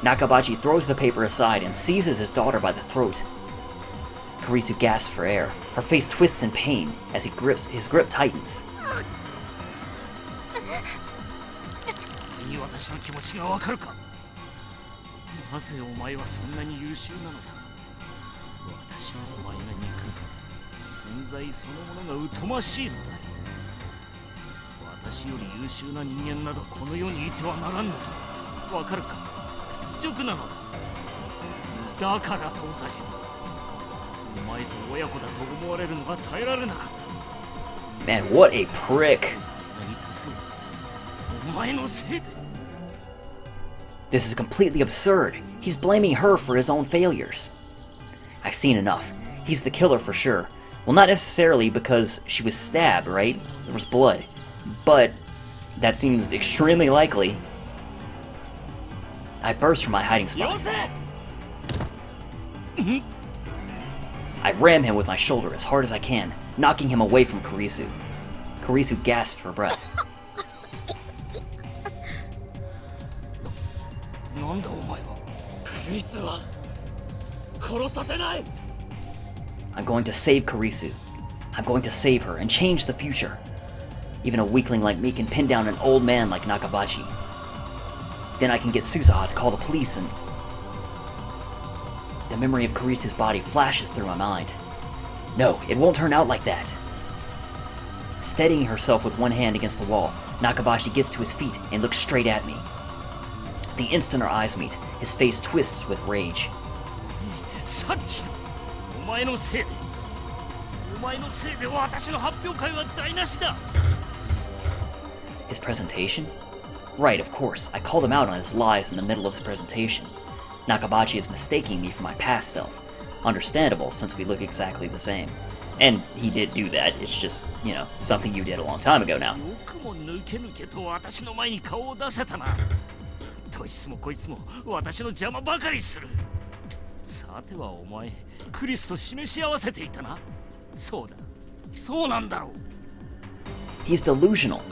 Nakabachi throws the paper aside and seizes his daughter by the throat. Kurisu gasps for air. Her face twists in pain as his grip tightens. Man, what a prick. This is completely absurd. He's blaming her for his own failures. I've seen enough. He's the killer for sure. Well, not necessarily because she was stabbed, right? There was blood. But that seems extremely likely. I burst from my hiding spot. I ram him with my shoulder as hard as I can, knocking him away from Kurisu. Kurisu gasps for breath. I'm going to save Kurisu. I'm going to save her and change the future. Even a weakling like me can pin down an old man like Nakabachi. Then I can get Susaha to call the police and... The memory of Kurisu's body flashes through my mind. No, it won't turn out like that. Steadying herself with one hand against the wall, Nakabachi gets to his feet and looks straight at me. The instant our eyes meet, his face twists with rage. His presentation? Right, of course. I called him out on his lies in the middle of his presentation. Nakabachi is mistaking me for my past self. Understandable, since we look exactly the same. And he did do that, it's just, you know, something you did a long time ago now. He's delusional.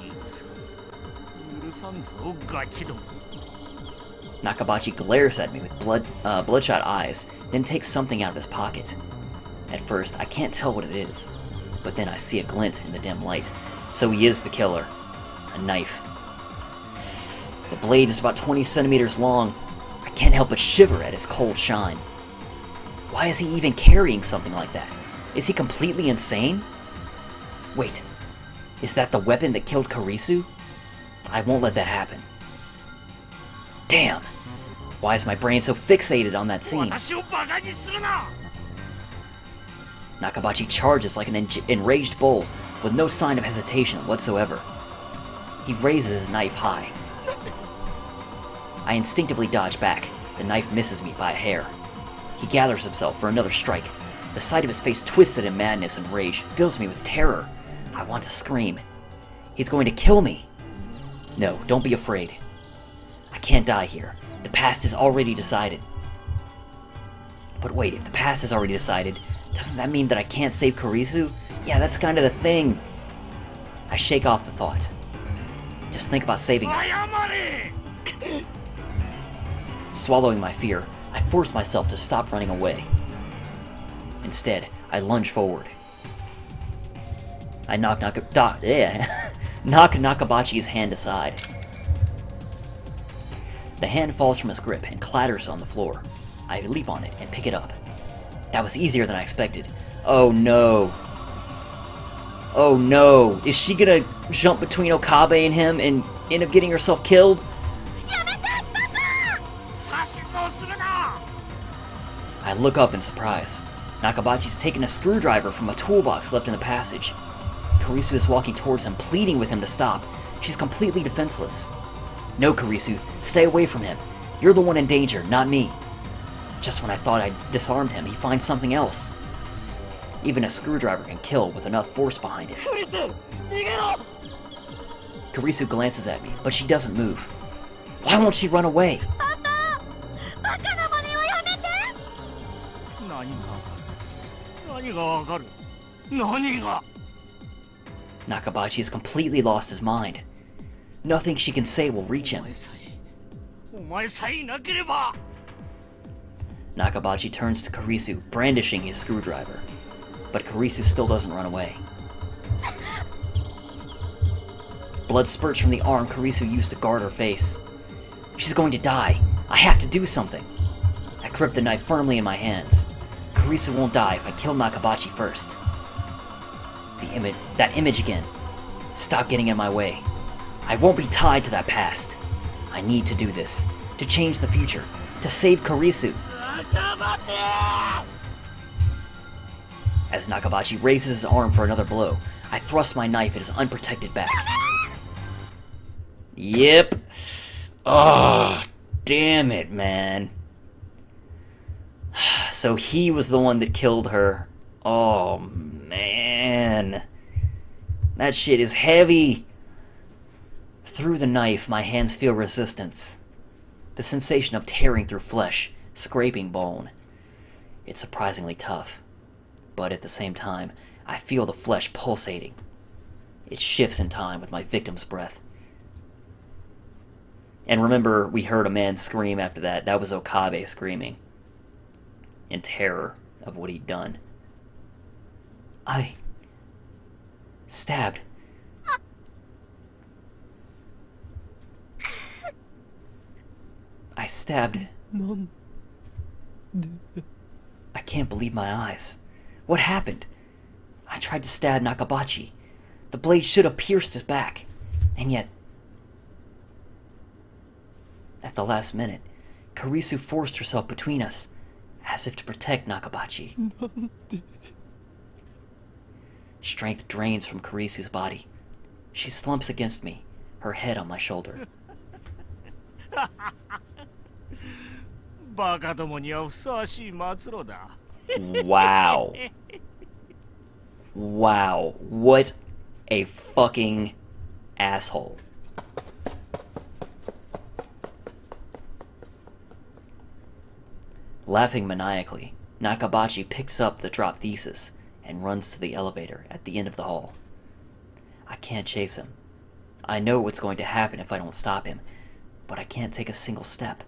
Nakabachi glares at me with bloodshot eyes, then takes something out of his pocket. At first, I can't tell what it is, but then I see a glint in the dim light. So he is the killer. A knife. The blade is about 20 centimeters long. I can't help but shiver at its cold shine. Why is he even carrying something like that? Is he completely insane? Wait, is that the weapon that killed Kurisu? I won't let that happen. Damn! Why is my brain so fixated on that scene? Nakabachi charges like an enraged bull, with no sign of hesitation whatsoever. He raises his knife high. I instinctively dodge back. The knife misses me by a hair. He gathers himself for another strike. The sight of his face twisted in madness and rage fills me with terror. I want to scream. He's going to kill me! No, don't be afraid. I can't die here. The past is already decided. But wait, if the past is already decided, doesn't that mean that I can't save Kurisu? Yeah, that's kind of the thing. I shake off the thought. Just think about saving her. Swallowing my fear, I force myself to stop running away. Instead, I lunge forward. I knock Nakabachi's hand aside. The hand falls from his grip and clatters on the floor. I leap on it and pick it up. That was easier than I expected. Oh no. Oh no. Is she gonna jump between Okabe and him and end up getting herself killed? I look up in surprise. Nakabachi's taken a screwdriver from a toolbox left in the passage. Kurisu is walking towards him, pleading with him to stop. She's completely defenseless. No, Kurisu, stay away from him. You're the one in danger, not me. Just when I thought I'd disarmed him, he finds something else. Even a screwdriver can kill with enough force behind it. Kurisu glances at me, but she doesn't move. Why won't she run away? Nakabachi has completely lost his mind. Nothing she can say will reach him. Nakabachi turns to Kurisu, brandishing his screwdriver. But Kurisu still doesn't run away. Blood spurts from the arm Kurisu used to guard her face. She's going to die. I have to do something. I grip the knife firmly in my hands. Kurisu won't die if I kill Nakabachi first. That image again. Stop getting in my way. I won't be tied to that past. I need to do this. To change the future. To save Kurisu. As Nakabachi raises his arm for another blow, I thrust my knife at his unprotected back. Yep. Oh, damn it, man. So he was the one that killed her. Oh, man. That shit is heavy. Through the knife, my hands feel resistance. The sensation of tearing through flesh, scraping bone. It's surprisingly tough. But at the same time, I feel the flesh pulsating. It shifts in time with my victim's breath. And remember, we heard a man scream after that. That was Okabe screaming. In terror of what he'd done. I... stabbed. I stabbed. I can't believe my eyes. What happened? I tried to stab Nakabachi. The blade should have pierced his back. And yet... at the last minute, Kurisu forced herself between us, as if to protect Nakabachi. Strength drains from Kurisu's body. She slumps against me, her head on my shoulder. Wow. Wow. What a fucking asshole. Laughing maniacally, Nakabachi picks up the dropped thesis and runs to the elevator at the end of the hall. I can't chase him. I know what's going to happen if I don't stop him, but I can't take a single step.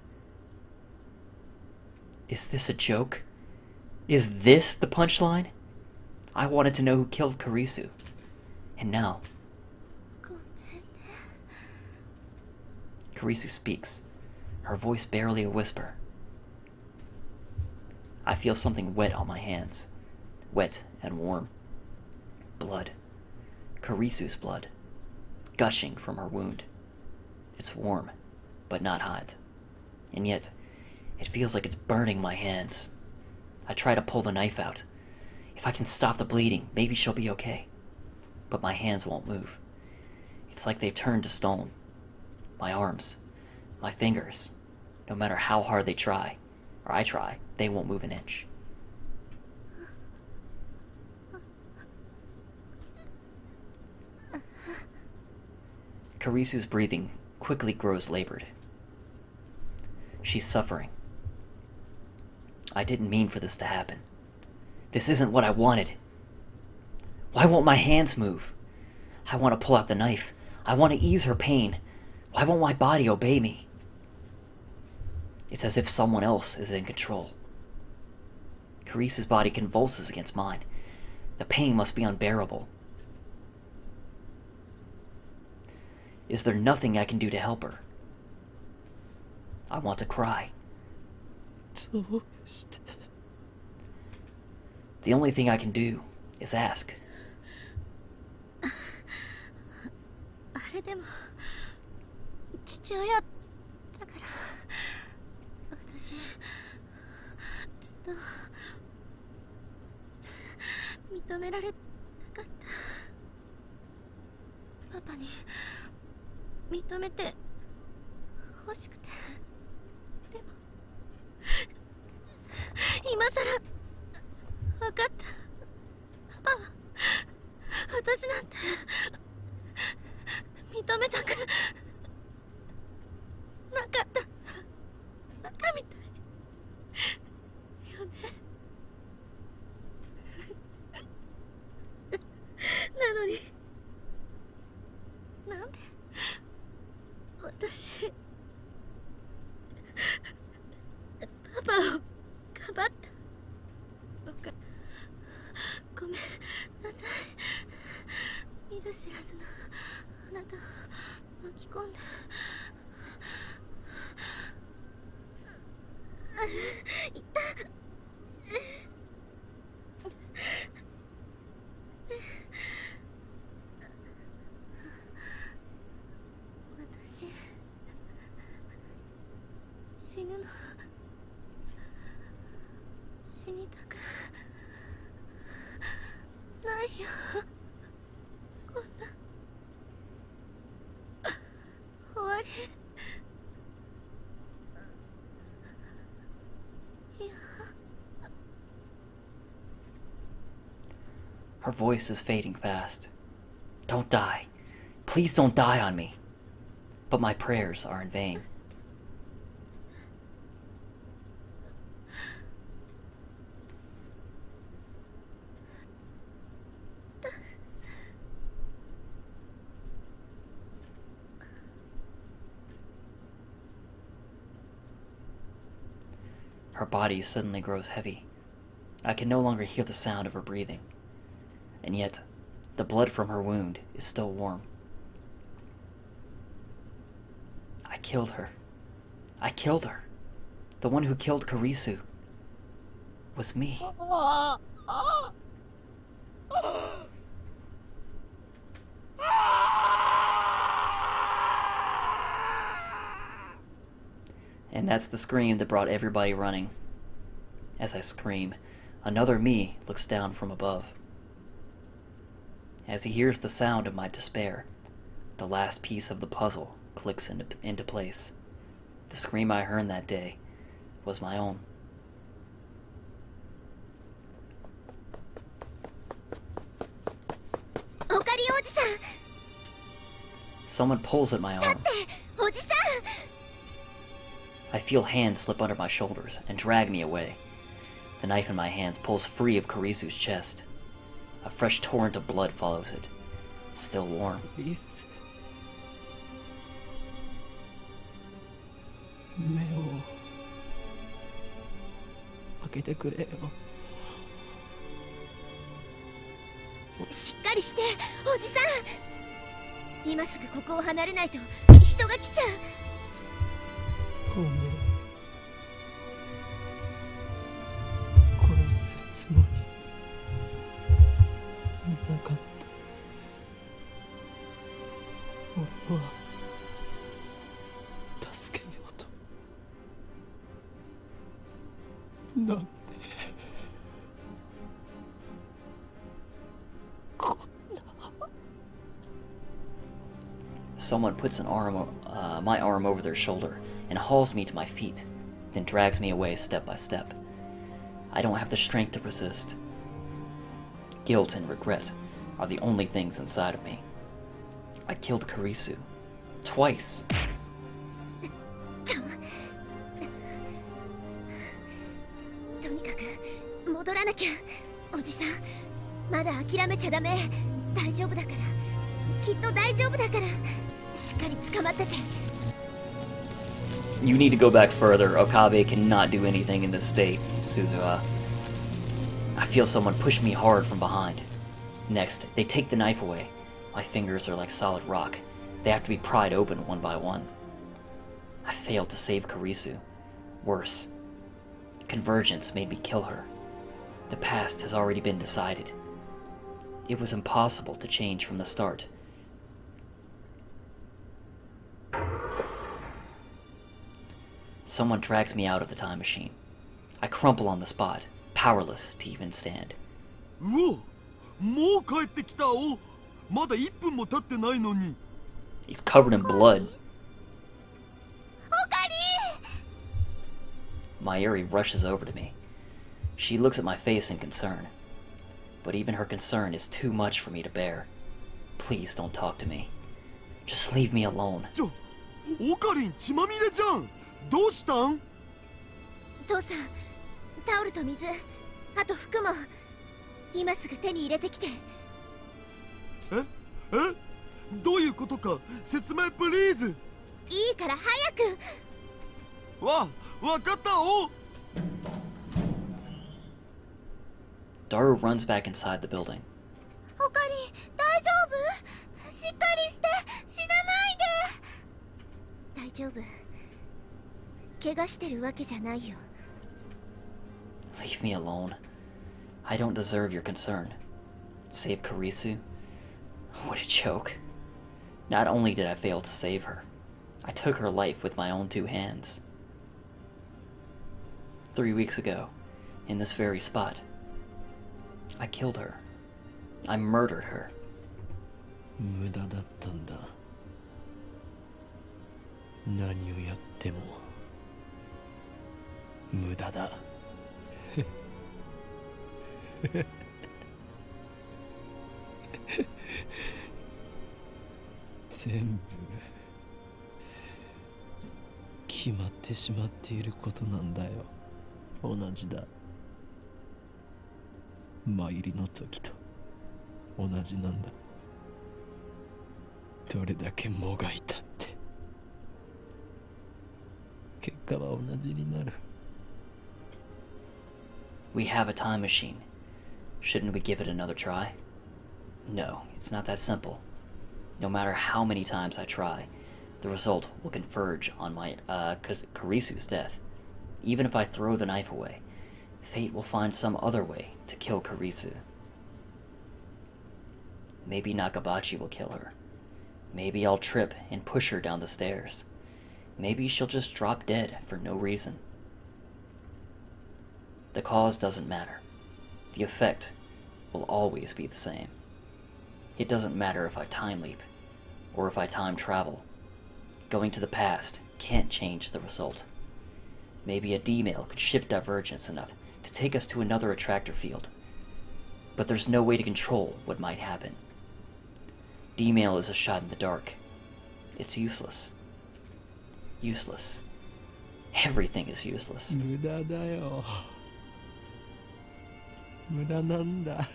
Is this a joke? Is this the punchline? I wanted to know who killed Kurisu. And now... Kurisu speaks, her voice barely a whisper. I feel something wet on my hands. Wet and warm. Blood. Kurisu's blood. Gushing from her wound. It's warm, but not hot. And yet, it feels like it's burning my hands. I try to pull the knife out. If I can stop the bleeding, maybe she'll be okay. But my hands won't move. It's like they've turned to stone. My arms, my fingers, no matter how hard they try, or I try, they won't move an inch. Kurisu's breathing quickly grows labored. She's suffering. I didn't mean for this to happen. This isn't what I wanted. Why won't my hands move? I want to pull out the knife. I want to ease her pain. Why won't my body obey me? It's as if someone else is in control. Kurisu's body convulses against mine. The pain must be unbearable. Is there nothing I can do to help her? I want to cry. The only thing I can do is ask. あれでも父親だから私ずっと認められなかったパパに認めて欲しくてでも今さら分かったパパは私なんて認めたくなかったバカみたいよねなのになんで私私死ぬの死にたくないよ。こんな終わり。いや。 Her voice is fading fast. Don't die. Please don't die on me. But my prayers are in vain. Her body suddenly grows heavy. I can no longer hear the sound of her breathing. And yet, the blood from her wound is still warm. I killed her. I killed her. The one who killed Karisu was me. And that's the scream that brought everybody running. As I scream, another me looks down from above. As he hears the sound of my despair, the last piece of the puzzle clicks into place. The scream I heard that day was my own. Someone pulls at my arm. I feel hands slip under my shoulders and drag me away. The knife in my hands pulls free of Karisu's chest. A fresh torrent of blood follows it, still warm. Please. 開けてくれよ。しっかりして、おじさん。今すぐここを離れないと人が来ちゃう。ごめん。殺すつもりなかった。俺は助けようと。なんでこんな。Someone puts my arm over their shoulder and hauls me to my feet, then drags me away step by step. I don't have the strength to resist. Guilt and regret are the only things inside of me. I killed Karisu. Twice. とにかく戻らなきゃ。おじさん、まだ諦めちゃダメ。大丈夫だから。きっと大丈夫だから。しっかり捕まってて。You need to go back further. Okabe cannot do anything in this state, Suzuha. I feel someone push me hard from behind. Next, they take the knife away. My fingers are like solid rock. They have to be pried open one by one. I failed to save Karisu. Worse, convergence made me kill her. The past has already been decided. It was impossible to change from the start. Someone drags me out of the time machine. I crumple on the spot, powerless to even stand. うお、もう帰ってきたお。まだ1分も経ってないのに。 He's covered in blood. Mayuri rushes over to me. She looks at my face in concern. But even her concern is too much for me to bear. Please don't talk to me. Just leave me alone. オカリン血まみれじゃん。どうしたん？父さん、タオルと水、あと服も今すぐ手に入れてきて。え？どういうことか説明プリーズ。いいから早く。わかったお。Daru runs back inside the building. オカリン、大丈夫？しっかりして、死なないで。大丈夫。怪我してるわけじゃないよ。Leave me alone. I don't deserve your concern. Save Karisu? What a joke. Not only did I fail to save her, I took her life with my own 2 hands. 3 weeks ago, in this very spot, I killed her. I murdered her. 無駄だったんだ。何をやっても無駄だ。全部決まってしまっていることなんだよ。同じだ。参りの時と同じなんだ。どれだけもがいたって結果は同じになる。We have a time machine. Shouldn't we give it another try? No, it's not that simple. No matter how many times I try, the result will converge on my Karisu's death. Even if I throw the knife away, fate will find some other way to kill Karisu. Maybe Nakabachi will kill her. Maybe I'll trip and push her down the stairs. Maybe she'll just drop dead for no reason. The cause doesn't matter. The effect will always be the same. It doesn't matter if I time leap, or if I time travel. Going to the past can't change the result. Maybe a D-mail could shift divergence enough to take us to another attractor field. But there's no way to control what might happen. D-mail is a shot in the dark. It's useless. Useless. Everything is useless. 無駄だよ。無駄なんだ。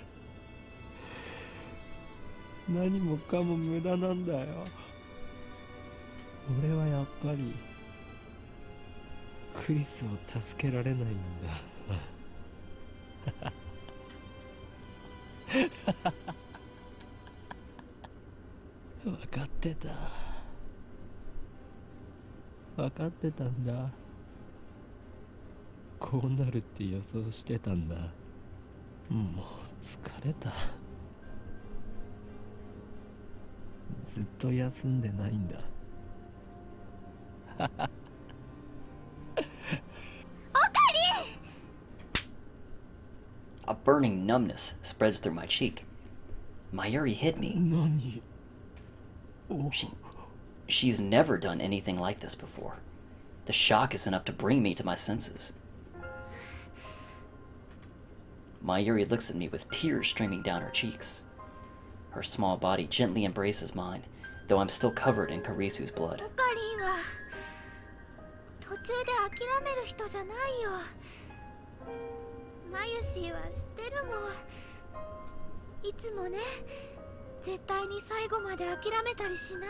何もかも無駄なんだよ。俺はやっぱりクリスを助けられないんだ。分かってた。分かってたんだ。こうなるって予想してたんだ。もう疲れた。ずっと休んでないんだ。A burning numbness spreads through my cheek. Mayuri hit me. 何？ She's never done anything like this before. The shock is enough to bring me to my senses. Mayuri looks at me with tears streaming down her cheeks. Her small body gently embraces mine, though I'm still covered in Karisu's blood. オカリンは途中で諦める人じゃないよ。マユシーは知ってるもん。いつもね、絶対に最後まで諦めたりしない。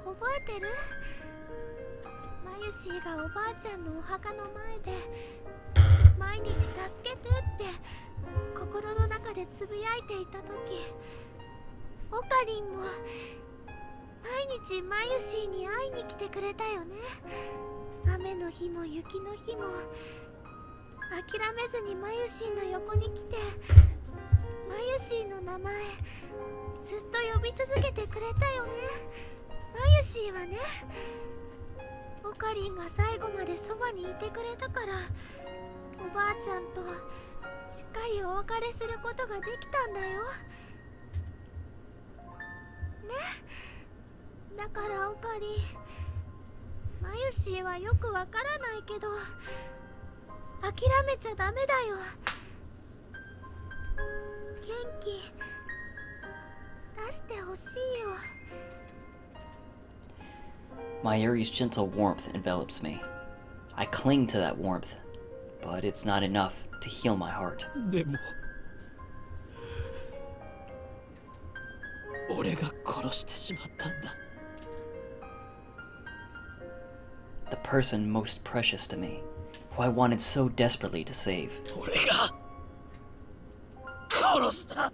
覚えてる？マユシーがおばあちゃんのお墓の前で毎日助けてって心の中でつぶやいていた時、オカリンも毎日マユシーに会いに来てくれたよね。雨の日も雪の日も諦めずにマユシーの横に来て、マユシーの名前ずっと呼び続けてくれたよね。マユシーはね、オカリンが最後までそばにいてくれたから、おばあちゃんとしっかりお別れすることができたんだよね。だからオカリン、マユシーはよくわからないけど諦めちゃダメだよ。元気出してほしいよ。Mayuri's gentle warmth envelops me. I cling to that warmth, but it's not enough to heal my heart. でも俺が殺してしまったんだ。The person most precious to me, who I wanted so desperately to save. 俺が殺した。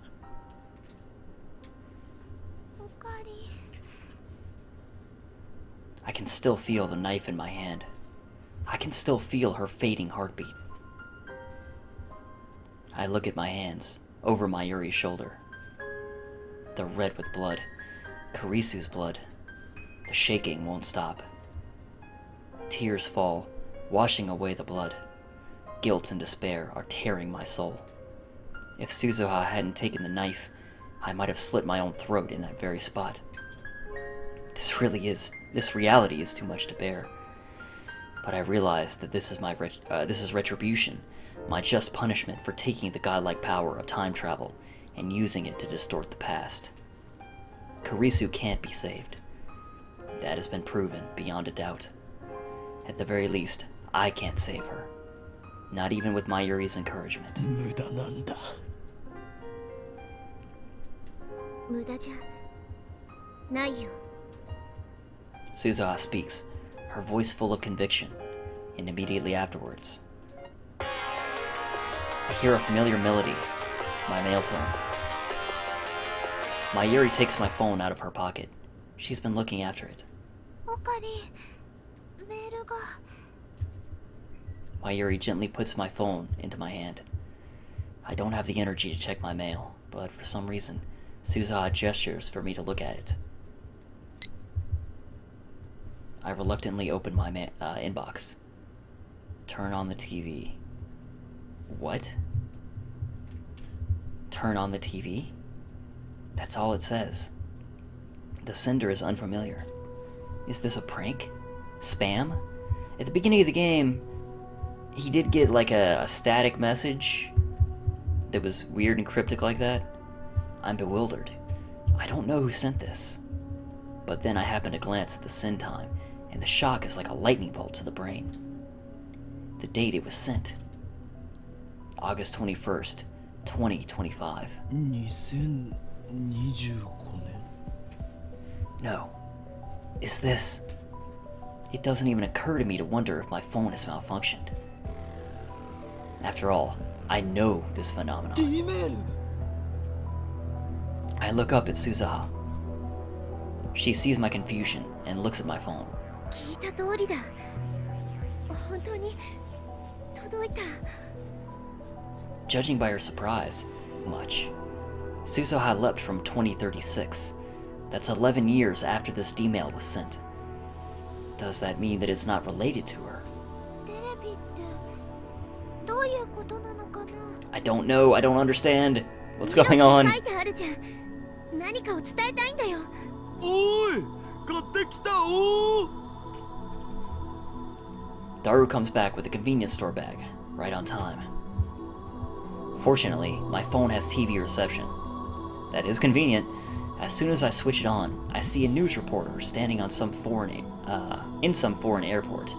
オカリン、 I can still feel the knife in my hand. I can still feel her fading heartbeat. I look at my hands, over Mayuri's shoulder. They're red with blood. Kurisu's blood. The shaking won't stop. Tears fall, washing away the blood. Guilt and despair are tearing my soul. If Suzuha hadn't taken the knife, I might have slit my own throat in that very spot. This reality is too much to bear. But I realize that this is retribution, my just punishment for taking the godlike power of time travel and using it to distort the past. Kurisu can't be saved. That has been proven beyond a doubt. At the very least, I can't save her. Not even with Mayuri's encouragement. 無駄なんだ。無駄じゃないよ。 Suzuha speaks, her voice full of conviction, and immediately afterwards, I hear a familiar melody, my male tone. Mayuri takes my phone out of her pocket. She's been looking after it. おかり、メールが。 Mayuri gently puts my phone into my hand. I don't have the energy to check my mail, but for some reason, Suzuha gestures for me to look at it. I reluctantly open my inbox. Turn on the TV. What? Turn on the TV? That's all it says. The sender is unfamiliar. Is this a prank? Spam? At the beginning of the game, he did get like a static message that was weird and cryptic like that. I'm bewildered. I don't know who sent this. But then I happen to glance at the send time, and the shock is like a lightning bolt to the brain. The date it was sent. August 21st, 2025. 2025年。 No. Is this... It doesn't even occur to me to wonder if my phone has malfunctioned. After all, I know this phenomenon. Demon! I look up at Suzuha. She sees my confusion and looks at my phone. 聞いた通りだ。本当に届いた。 Judging by her surprise, much. Suzuha leapt from 2036. That's 11 years after this D-mail was sent. Does that mean that it's not related to her? テレビってどういうことなのかな。 I don't know, I don't understand. What's going on? 書いてあるじゃん。何かを伝えたいんだよ。おい、買ってきたおー。 Daru comes back with a convenience store bag, right on time. Fortunately, my phone has TV reception. That is convenient. As soon as I switch it on, I see a news reporter standing on in some foreign airport.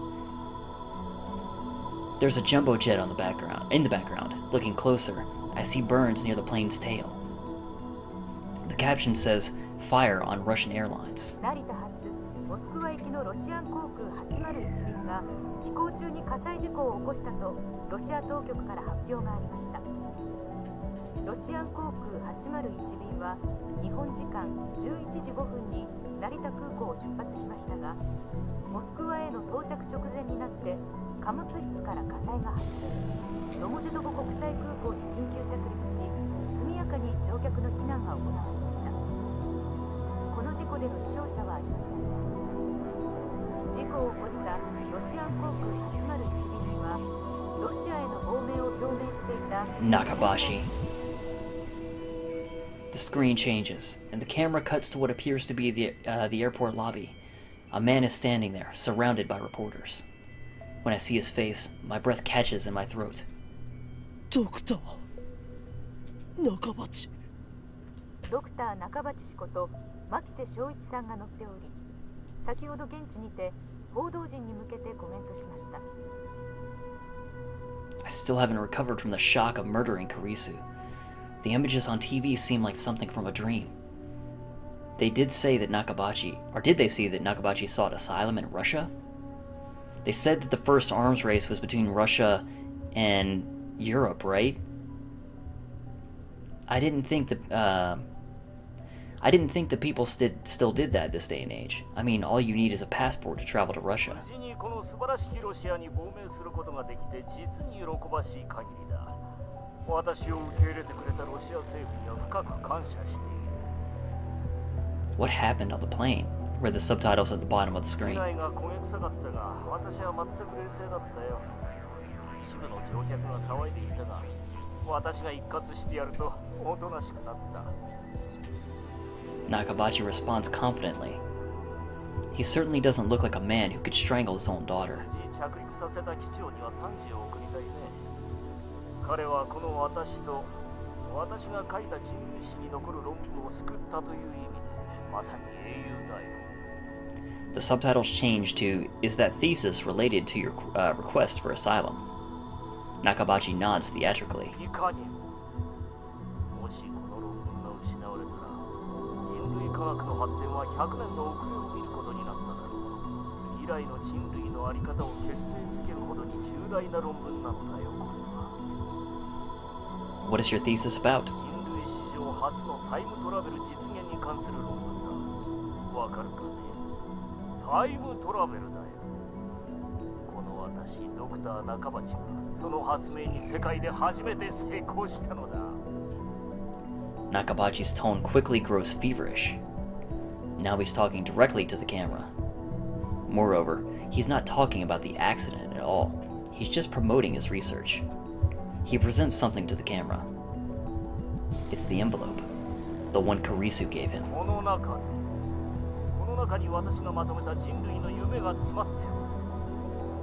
There's a jumbo jet in the background. Looking closer, I see burns near the plane's tail. The caption says, "Fire on Russian airlines." 成田発モスクワ行きのロシアン航空801便が飛行中に火災事故を起こしたとロシア当局から発表がありました。ロシアン航空801便は日本時間11時5分に成田空港を出発しましたが、モスクワへの到着直前になって貨物室から火災が発生。ノモジュドボ国際空港に緊急着陸し、速やかに乗客の避難が行われました。この事故での死傷者はありません。事故を起こしたロシアン航空801便にはロシアへの亡命を表明していた Nakabashi. The screen changes, and the camera cuts to what appears to be the airport lobby. A man is standing there, surrounded by reporters. When I see his face, my breath catches in my throat. Doctor Nakabachi. ドクター中鉢氏こと牧瀬正一さんが乗っており、先ほど現地にて報道陣に向けてコメントしました。 I still haven't recovered from the shock of murdering Kurisu. The images on TV seem like something from a dream. They did say that Nakabachi, or did they say that Nakabachi sought asylum in Russia? They said that the first arms race was between Russia and Europe, right? I didn't think I didn't think that people still did that this day and age. I mean, all you need is a passport to travel to Russia. 無事にこの素晴らしきロシアに亡命することができて実に喜ばしい限りだ。私を受け入れてくれたロシア政府には深く感謝している。What happened on the plane? Read the subtitles at the bottom of the screen. 機内が焦げ臭かったが、私は全く冷静だったよ。一部の乗客が騒いでいたが、私が一括してやるとおとなしくなった。Nakabachi responds confidently. He certainly doesn't look like a man who could strangle his own daughter. 着陸させた機長には賛辞を送りたいね。彼はこの私と私が書いた人類史に残る論文を救ったという意味でまさに英雄だよ。The subtitles change to, "Is that thesis related to your request for asylum?" Nakabachi nods theatrically. いかにもしこの論文が失われたら人類科学の発展は100年の遅れを見ることになっただろう。未来の人類の在り方を決定づけるほどに重大な論文なのだよ。 What is your thesis about? 人類史上初のタイムトラベル実現に関する論文だ。わかるかね？タイムトラベルだよ。この私、ドクター中鉢がその発明に世界で初めて成功したのだ。Nakabachi's tone quickly grows feverish. Now he's talking directly to the camera. Moreover, he's not talking about the accident at all. He's just promoting his research. He presents something to the camera. It's the envelope, the one Kurisu gave him. この中に私がまとめた人類の夢が詰まっている。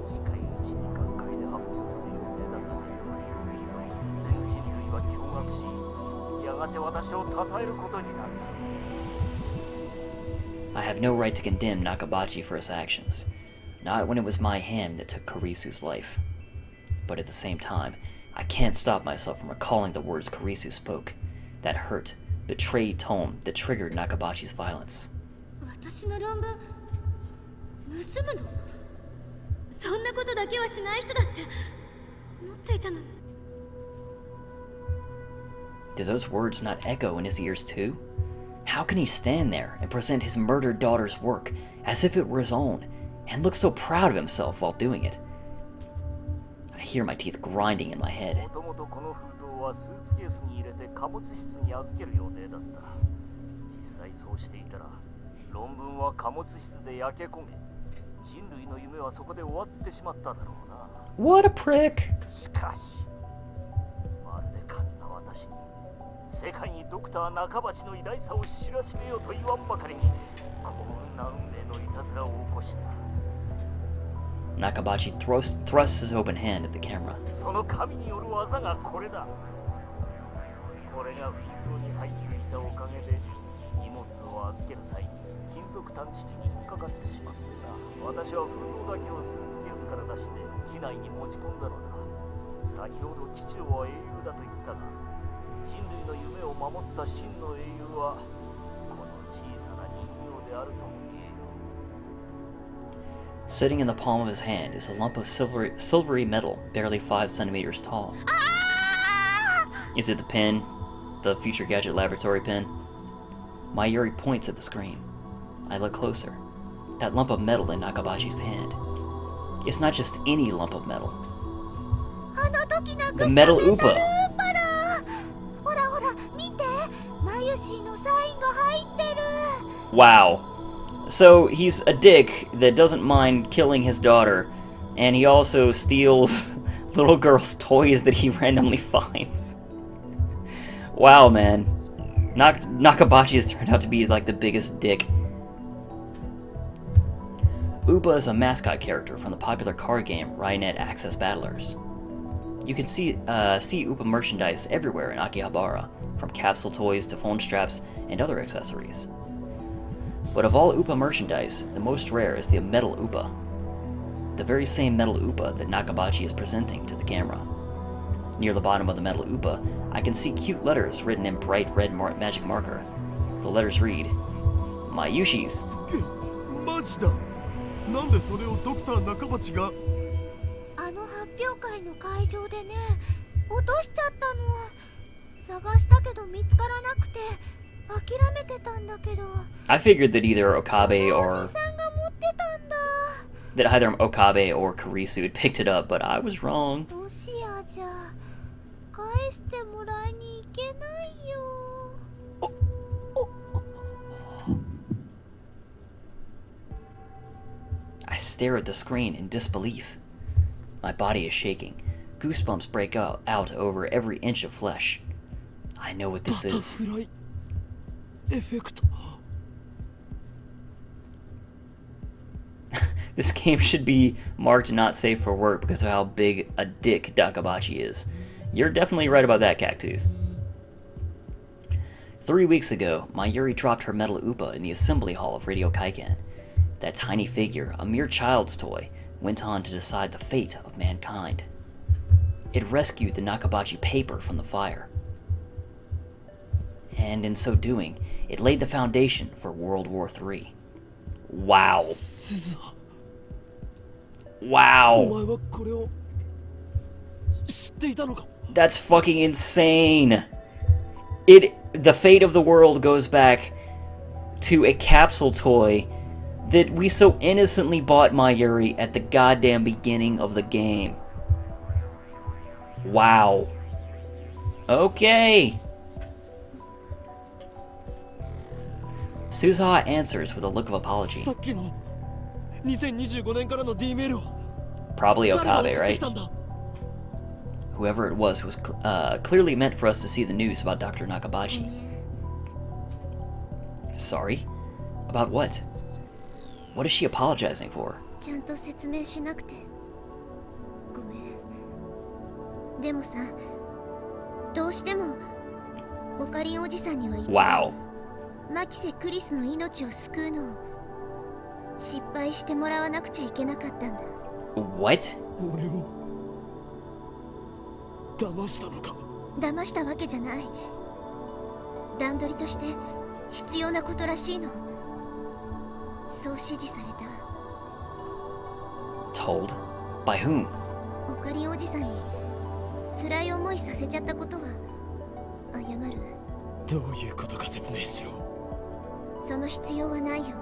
近いうちに学会で発表する予定だった。全人類は驚愕し、やがて私を称えることになる。I have no right to condemn Nakabachi for his actions, not when it was my hand that took Kurisu's life. But at the same time, I can't stop myself from recalling the words Kurisu spoke, that hurt, betrayed tone that triggered Nakabachi's violence. 私の論文盗むの？そんなことだけはしない人だって思っていたのに。 Did those words not echo in his ears too? How can he stand there and present his murdered daughter's work as if it were his own, and look so proud of himself while doing it? I hear my teeth grinding in my head. もともとこの封筒はスーツケースに入れて貨物室に預ける予定だった。実際そうしていたら論文は貨物室で焼け焦げ、人類の夢はそこで終わってしまっただろうな。 What a prick! しかし、まるで神が私に世界にドクター中鉢の偉大さを知らしめようと言わんばかりに幸運な運命のいたずらを起こした。 Nakabachi thrusts his open hand at the camera. その神による技がこれだ。これが封筒に入っていたおかげで荷物を預ける際に金属探知機に引っかかってしまってな。私は封筒だけをスーツケースから出して機内に持ち込んだのだ。先ほど機長は英雄だと言ったが、人類の夢を守った真の英雄はこの小さな人形であるとも言えよ。 Sitting in the palm of his hand is a lump of silvery metal, barely 5 centimeters tall. Is it the pen? The Future Gadget Laboratory pen? Mayuri points at the screen. I look closer. That lump of metal in Nakabachi's hand. It's not just any lump of metal. The metal Upa! Wow. So he's a dick that doesn't mind killing his daughter, and he also steals little girls' toys that he randomly finds. Wow, man. Nakabachi has turned out to be like the biggest dick. Upa is a mascot character from the popular card game Rainet Access Battlers. You can see Upa merchandise everywhere in Akihabara, from capsule toys to phone straps and other accessories. But of all Upa merchandise, the most rare is the metal Upa. The very same metal Upa that Nakabachi is presenting to the camera. Near the bottom of the metal Upa, I can see cute letters written in bright red magic marker. The letters read, Mayushi's. マジだ。なんでそれをドクター中鉢が？あの発表会の会場でね、落としちゃったの。探したけど見つからなくて、諦めてたんだけど I figured that either Okabe お or じさんが持ってたんだ that either Okabe or Kurisu had picked it up, but I was wrong. ロシアじゃ返してもらいに行けないよ I stare at the screen in disbelief. My body is shaking. Goosebumps break out over every inch of flesh. I know what this is. フライエフェクト This game should be marked not safe for work because of how big a dick Dakabachi is. You're definitely right about that, Cactooth. 3 weeks ago, Mayuri dropped her metal Upa in the assembly hall of Radio Kaikan. That tiny figure, a mere child's toy, went on to decide the fate of mankind. It rescued the Nakabachi paper from the fire. And in so doing, it laid the foundation for World War III. Wow. 鈴葉 Wow. お前はこれを知っていたのか That's fucking insane. The fate of the world goes back to a capsule toy that we so innocently bought Mayuri at the goddamn beginning of the game. Wow. Okay. Suzuha answers with a look of apology. さっきの2025年からの D メールは Probably 誰が Okabe, 送って right? きたんだ Whoever it was clearly meant for us to see the news about Dr. Nakabachi. Sorry? About what? What is she apologizing for? ちゃんと説明しなくてごめんでもさどうしてもオカリンおじさんには一度 Wow. マキセ・クリスの命を救うのを失敗してもらわなくちゃいけなかったんだ What? 俺を騙したのか騙したわけじゃない段取りとして必要なことらしいのそう指示された Told? By whom? オカリンおじさんに辛い思いさせちゃったことは謝るどういうことか説明しろその必要はないよ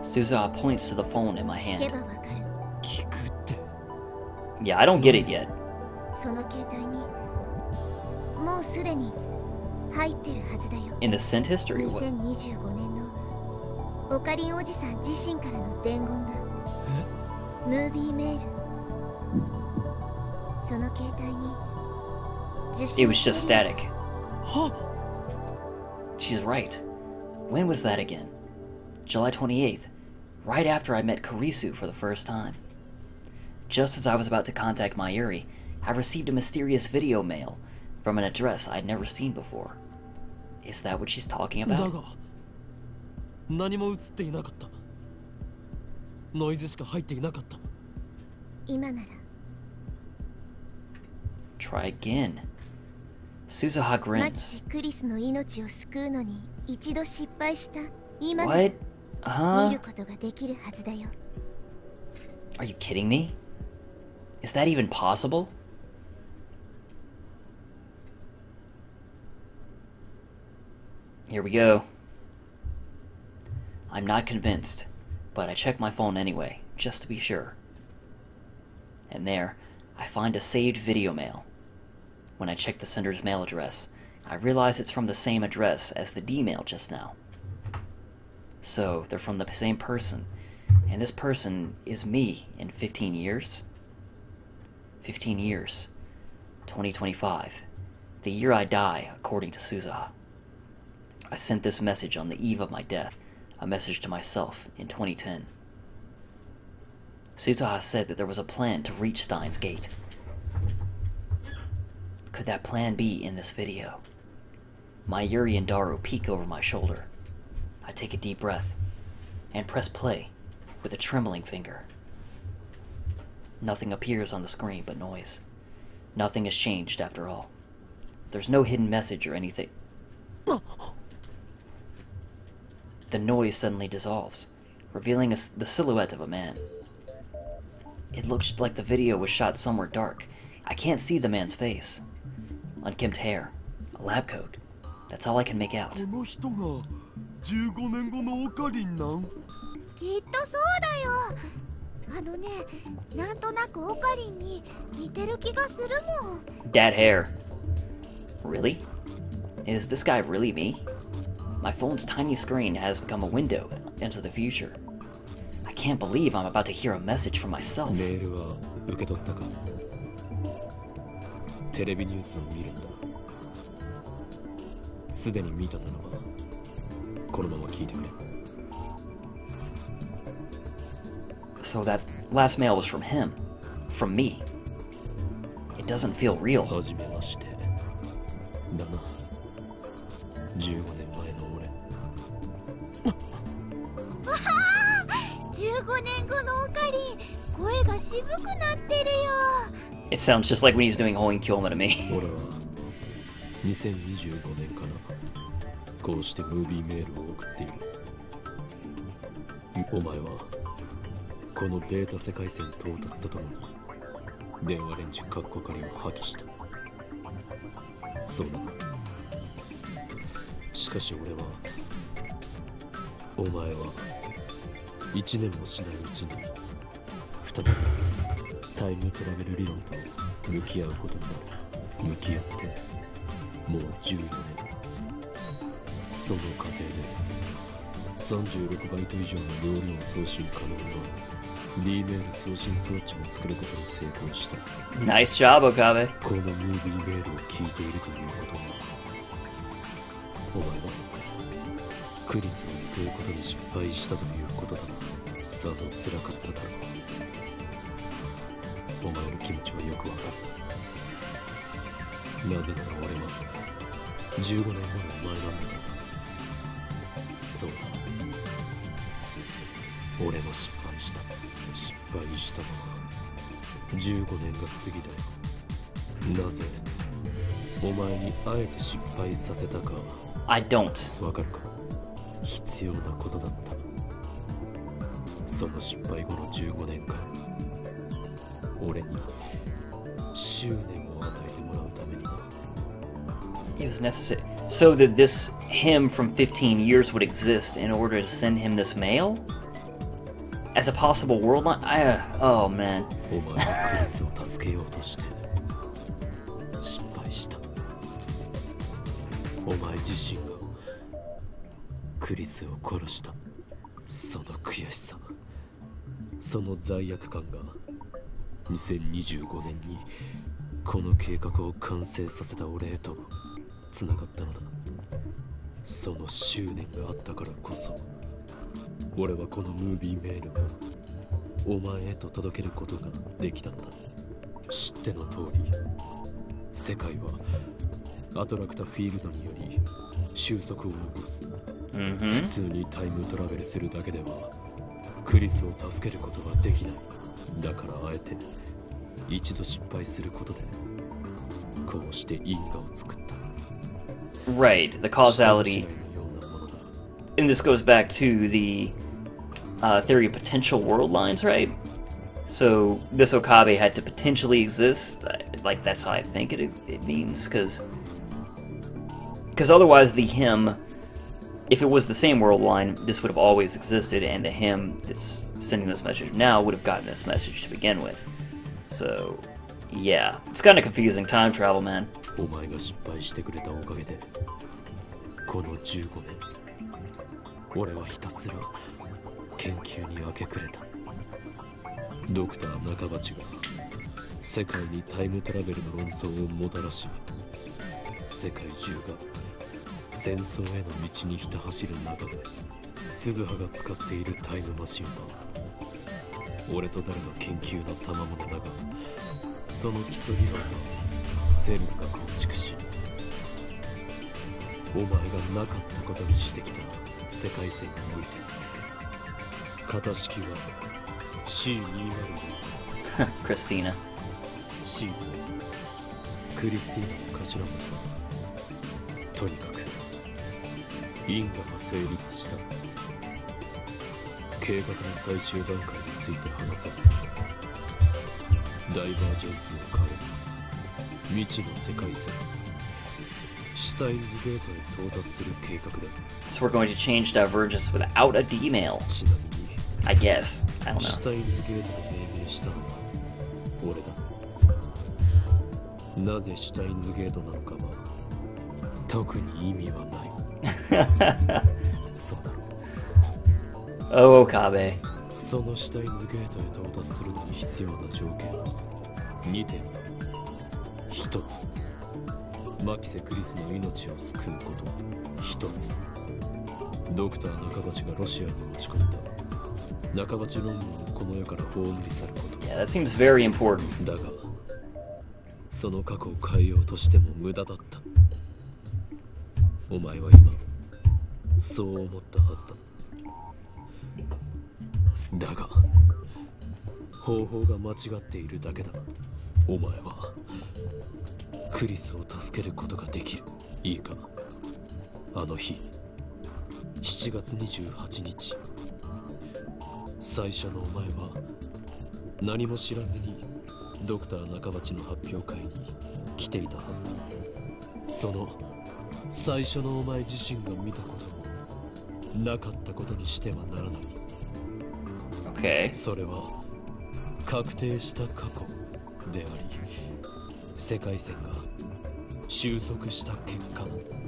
Suzuha points to the phone in my 聞け hand. ばわかる聞くって Yeah, I don't get it yet. その携帯にもうすでに入ってるはずだよ In the Sent history? What? 2025年のオカリンおじさん自身からの伝言がムービーメールその携帯に受信 It was just static. は She's right. When was that again? July 28th, right after I met Kurisu for the first time. Just as I was about to contact Mayuri, I received a mysterious video mail from an address I'd never seen before. Is that what she's talking だ about? が何も映っていなかったノイズしか入っていなかった今なら Try again. Suzuha マキ grins. シ・クリスの命を救うのに一度失敗した今なら What? 見 Huh? ることができるはずだよ Are you kidding me? Is that even possible? Here we go. I'm not convinced, but I check my phone anyway, just to be sure. And there, I find a saved video mail. When I check the sender's mail address, I realize it's from the same address as the D-mail just now. So, they're from the same person, and this person is me in 15 years? 15 years. 2025. The year I die, according to Suzuha. I sent this message on the eve of my death, a message to myself in 2010. Suzuha said that there was a plan to reach Steins Gate. Could that plan be in this video? Mayuri and Daru peek over my shoulder. I take a deep breath and press play with a trembling finger. Nothing appears on the screen but noise. Nothing has changed after all. There's no hidden message or anything. The noise suddenly dissolves, revealing the silhouette of a man. It looks like the video was shot somewhere dark. I can't see the man's face. Unkempt hair, a lab coat, That's all I can make out. この人が15年後のオカリンなん？きっとそうだよ。あのね、なんとなくオカリンに似てる気がするもん。Dad hair. Really? Is this guy really me? My phone's tiny screen has become a window into the future. I can't believe I'm about to hear a message from myself. メールは受け取ったか？テレビニュースを見るんだ。すでに見たならば、このまま聞いてくれ。So that last mail was from him. From me. It doesn't feel real. はじめまして。だな。15年前の俺。15年後のオカリン、声が渋くなってるよ。It sounds just like when he's doing Hououin Kyouma to me. 俺は2025年からこうしてムービーメールを送っている。お前はこのベータ世界線到達とともに電話レンジカッコ仮を破棄した。そうだな。しかし俺は、お前は1年もしないうちに再びタイムトラベル理論と向き合うことになる。向き合ってもう14年。その過程で36バイト以上の容量送信可能な D メール送信装置も作ることに成功した。 Nice job, Okabe. このムービーメールを聞いているということは、お前はクリスを救うことに失敗したということだな。さぞ辛かっただろう。お前の気持ちはよくわかる。なぜなら俺は15年後のお前なんだから。そうだ。俺も失敗した。失敗したまま15年が過ぎたよ。なぜお前にあえて失敗させたか I don't. わかるか？必要なことだった。その失敗後の15年間、俺に執念を与えてもらうためにな。 It was necessary. So that this him from 15 years would exist in order to send him this mail? As a possible world line? Oh man. お前はクリスを助けようとして失敗した。お前自身がクリスを殺した。その悔しさ、その罪悪感が2025年にこの計画を完成させた俺へとつながったのだ。その執念があったからこそ、俺はこのムービーメールをお前へと届けることができたのだ。知っての通り、世界はアトラクタフィールドにより収束を起こす。普通にタイムトラベルするだけではクリスを助けることはできない。だからあえて一度失敗することでこうして因果を作った。 Right, the causality. And this goes back to the theory of potential world lines, right? So this Okabe had to potentially exist. Like that's how I think it means, because otherwise the him, if it was the same world line, this would have always existed, and the him that's sending this message now would have gotten this message to begin with. So yeah, it's kind of confusing. Time travel, man. お前が失敗してくれたおかげでこの15年、俺はひたすら研究に明け暮れた。ドクター中鉢が世界にタイムトラベルの論争をもたらし、世界中が戦争への道にひた走る中で、鈴葉が使っているタイムマシンは俺と誰の研究の賜物だが、その基礎理論はセルフが構築し、お前がなかったことにしてきた世界線において、型式は C204 Christina. C とクリスティーナの頭文字だ。とにかく因果が成立した。計画の最終段階について話せ。ダイバージェンスを変える未知の世界線。シュタインズゲートへ到達する計画だ。 So we're going to change Divergence without a D-mail. ちなみに I guess. I don't シュ know. タインズゲートを命名したのは俺だ。なぜシュタインズゲートなのかは特に意味はない。そうだろう。 Oh, Okabe. そのシュタインズゲートへ到達するのに必要な条件は2点。1つ、マキセ・クリスの命を救うこと。1つ、ドクター中鉢がロシアに持ち込んだ中鉢論文をこの世から葬り去ること。 Yeah, that seems very important. だがその過去を変えようとしても無駄だった。お前は今そう思ったはずだ。だが方法が間違っているだけだ。お前はクリスを助けることができる。いいか、あの日7月28日、最初のお前は何も知らずにドクター中鉢の発表会に来ていたはずだ。その最初のお前自身が見たこともなかったことにしてはならない。 Okay. それは確定した過去であり、世界線が収束した結果。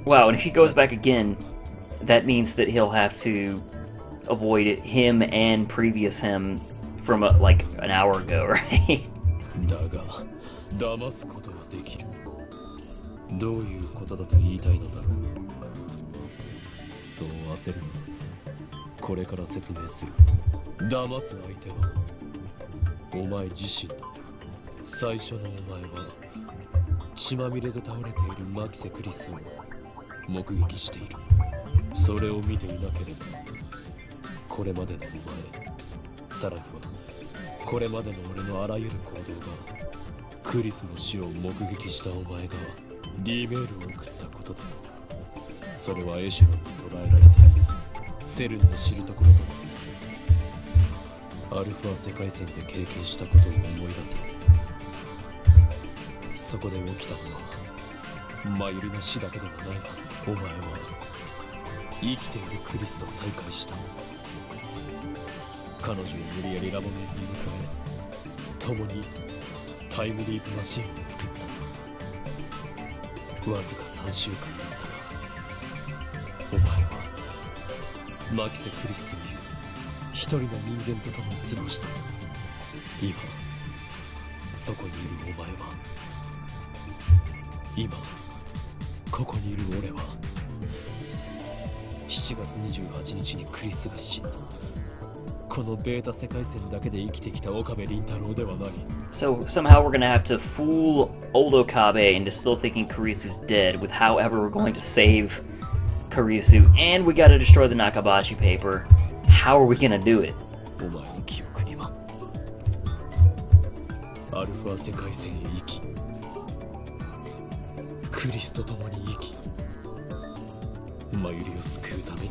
Wow, and if he goes back again, that means that he'll have to avoid him and previous him from like an hour ago, right? だが騙すことはできる。どういうことだと言いたいのだろう。そう焦るのはこれから説明する。騙す相手はお前自身だ。最初のお前は血まみれで倒れているマキセ・クリスを目撃している。それを見ていなければこれまでのお前、さらにはこれまでの俺のあらゆる行動がクリスの死を目撃したお前が D メールを送ったことだ。それはエシュロンに捉えられてセルンの知るところとなった。アルファ世界線で経験したことを思い出せ。そこで起きたのはマユリの死だけではないはず。お前は生きているクリスと再会した。彼女を無理やりラボ面に迎え、共にタイムリープマシンを作った。わずか3週間だったが、お前はマキセ・クリスという一人の人間と共に過ごした。今そこにいるお前は、今ここにいる俺は、7月28日にクリスが死んだ。このベータ世界線だけで生きてきた岡部倫太郎ではない。 So somehow we're gonna have to fool old Okabe into still thinking Kurisu's dead with however we're going to save Kurisu, and we gotta destroy the Nakabachi paper. How are we gonna do it? お前の記憶にはアルファ世界線へ生き、クリスと共に生き、マユリを救うために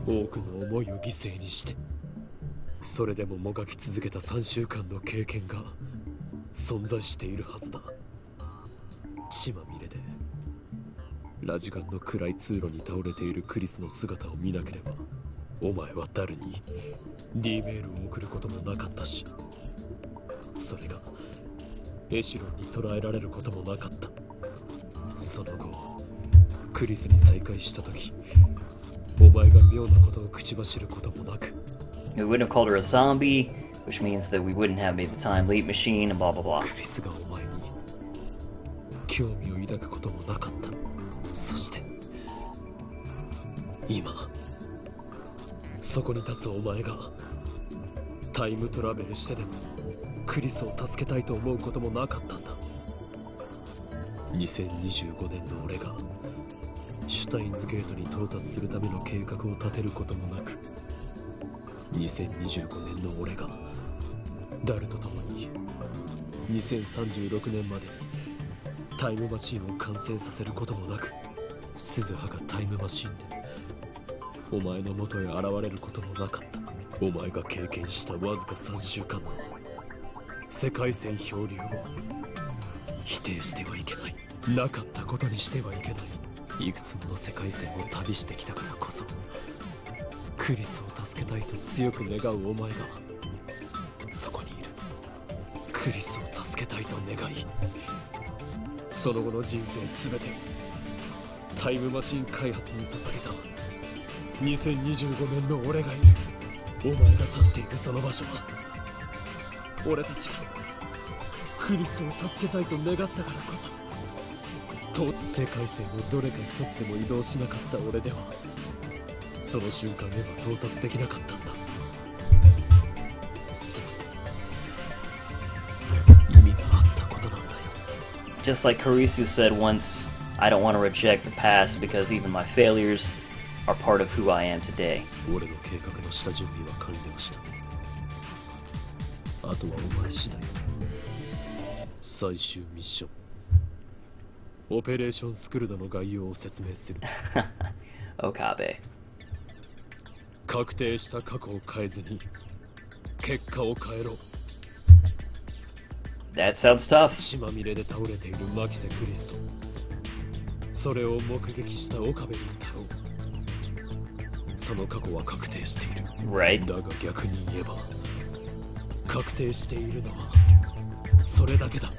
多くの思いを犠牲にして、それでももがき続けた3週間の経験が存在しているはずだ。血まみれでラジガンの暗い通路に倒れているクリスの姿を見なければ、お前は誰に D メールを送ることもなかったし、それがエシュロンに捉えられることもなかった。その後クリスに再会した時、お前が妙なことを口走ることもなく、 We wouldn't have called her a zombie, which means that we wouldn't have made the time leap machine and blah blah blah. クリスがお前に興味を抱くこともなかった。そして今そこに立つお前がタイムトラベルしてでもクリスを助けたいと思うこともなかったんだ。2025年の俺がシュタインズゲートに到達するための計画を立てることもなく、2025年の俺がダルと共に2036年までにタイムマシンを完成させることもなく、鈴葉がタイムマシンでお前の元へ現れることもなかった。お前が経験したわずか3週間の世界線漂流を否定してはいけない。なかったことにしてはいけない。いくつもの世界線を旅してきたからこそ、クリスを助けたいと強く願うお前がそこにいる。クリスを助けたいと願い、その後の人生すべてタイムマシン開発に捧げた2025年の俺がいる。お前が立っているその場所は、俺たちがクリスを助けたいと願ったからこそ、世界線をどれか一つでも移動しなかった俺ではその瞬間へは到達できなかったんだ。意味があったことなんだよ。 Just like Kurisu said once, I don't want to reject the past because even my failures are part of who I am today. 俺の計画の下準備は完了した。あとはお前次第。最終ミッション、オペレーションスクルドの概要を説明する。Okabe. 確定した過去を変えずに結果を変えろ。 That sounds tough. 血まみれで倒れているマキセ・クリスト、それを目撃した岡部倫太郎、その過去は確定している。 Right. だが逆に言えば確定しているのはそれだけだ。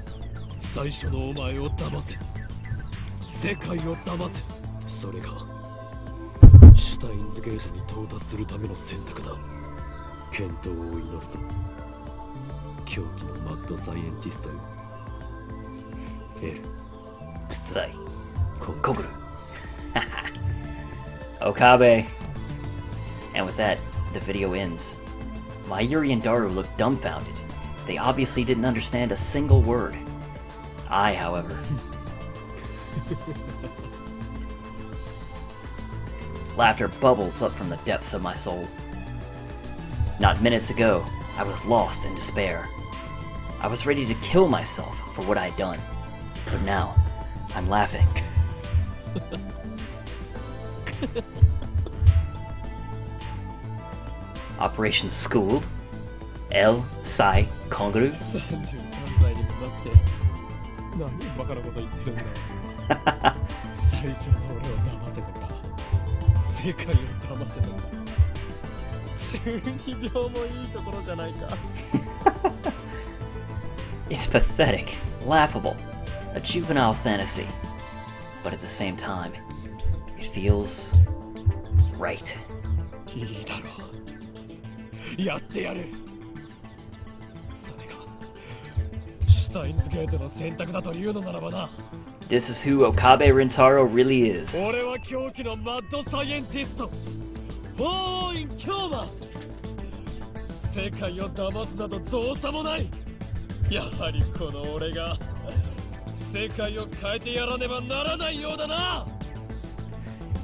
最初のお前を騙せ、世界を騙せ。それがシュタインズゲートに到達するための選択だ。健闘を祈るぞ、狂気のマッドサイエンティストよ。エル、臭い。Koguru. Okabe. And with that, the video ends. Mayuri and Daru looked dumbfounded. They obviously didn't understand a single word. I, however... Laughter bubbles up from the depths of my soul. Not minutes ago, I was lost in despair. I was ready to kill myself for what I'd done. But now, I'm laughing. Operation Schooled? L. Sai Konguru? 33歳にもなって何バカなこと言ってるんだよ。最初の俺を騙せとか世界を騙せとか12秒もいいところじゃないか。It's pathetic, laughable, a juvenile fantasy. But at the same time, it feels right. いいだろう、やってやる。それがシュタインズゲートの選択だというのならばな。 This is who Okabe Rintaro really is. 俺は狂気のマッドサイエンティスト、ホーインキョーマ。世界を騙すなど造作もない。やはりこの俺が世界を変えてやらねばならないようだな。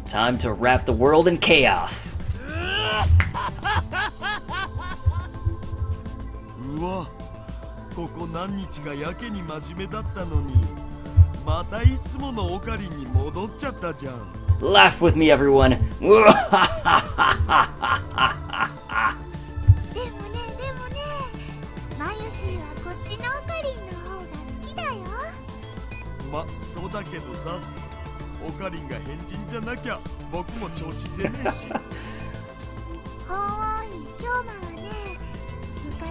Time to wrap the world in chaos. うわ、ここ何日かやけに真面目だったのに、またいつものオカリンに戻っちゃったじゃん。 Laugh with me, everyone. でもねマユシーはこっちのオカリンの方が好きだよ。ま、そうだけどさ、オカリンが変人じゃなきゃ僕も調子出ねえし。ホーインキョーマはね、昔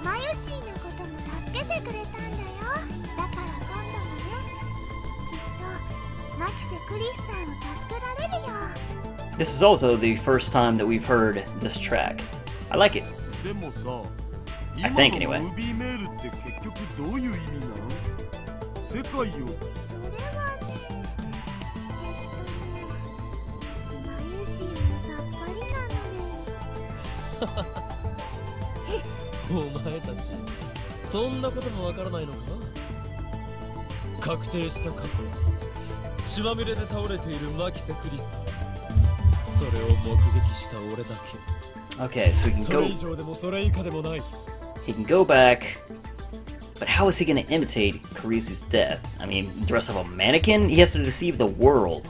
マユシーのことも助けてくれたんだよ。だから今度もね、きっとマキセ・クリスさんを助けられるよ。 This is also the first time that we've heard this track. I like it. でもさ、 I 今 think の anyway. ムービーメールって結局どういう意味なの？世界をそれはね、マユシーはさっぱりなのです。お前たちそんなこともわからないのか。確定した過去、血まみれで倒れているマキセ・クリスト、それを目撃した俺だけ。 Okay, so he そ can れ go. 以上でもそれ以下でもない。 He can go back. But how is he going to imitate Kurisu's death? I mean, dress up a mannequin? He has to deceive the world.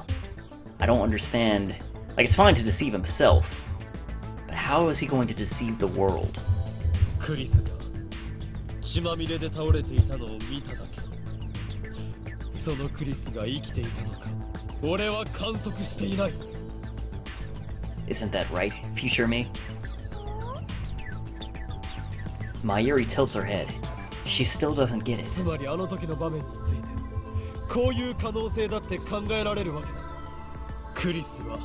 I don't understand. Like, it's fine to deceive himself, but how is he going to deceive the world? クリスが血まみれで倒れていたのを見ただけ。そのクリスが生きていたのか俺は観測していない。 Isn't that right, future me? Mayuri tilts her head. She still doesn't get つ it. まりあの時の場面についてこういう可能性だって考えられるわけだ。クリスは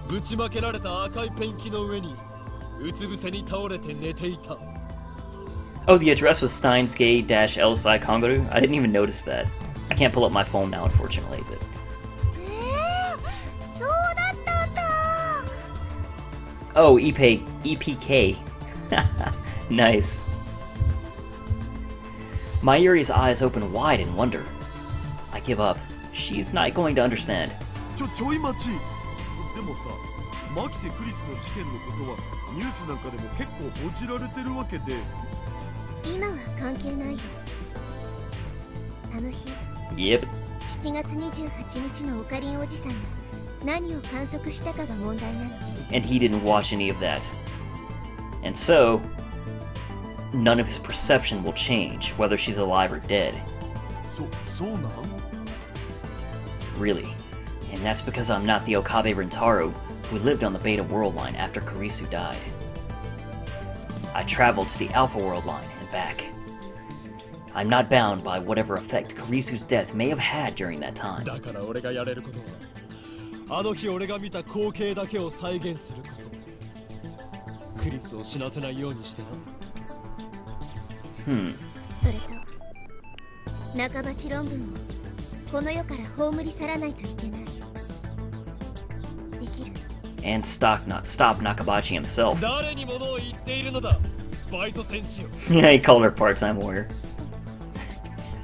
ぶちまけられた赤いペンキの上にうつ伏せに倒れて寝ていた。 Oh, the address was Steins Gay-L Sai Kongaru? I didn't even notice that. I can't pull up my phone now, unfortunately, but... そうだったんだ。 Oh, EPK. Nice. Mayuri's eyes open wide in wonder. I give up. She's not going to understand. ちょい待ち。でもさ、マキセ・クリスの事件のことはニュースなんかでも結構報じられてるわけで。今は関係ないよ。あの日、 Yep. 7月28日のオカリンおじさんが何を観測したかが問題なの。 And he didn't watch any of that. And so, none of his perception will change, whether she's alive or dead. そうなん？ Really. And that's because I'm not the Okabe Rintaro who lived on the Beta World Line after Kurisu died. I traveled to the Alpha World Line and back. I'm not bound by whatever effect Kurisu's death may have had during that time. だから俺がやれることはあの日俺が見た光景だけを再現すること。クリスを死なせないようにしてな。それと中鉢論文をこの世から葬り去らないといけない。できる？ And stop Nakabachi himself. 誰に物を言っているのだ、バイト戦士よ。 Yeah, he called her part-time warrior.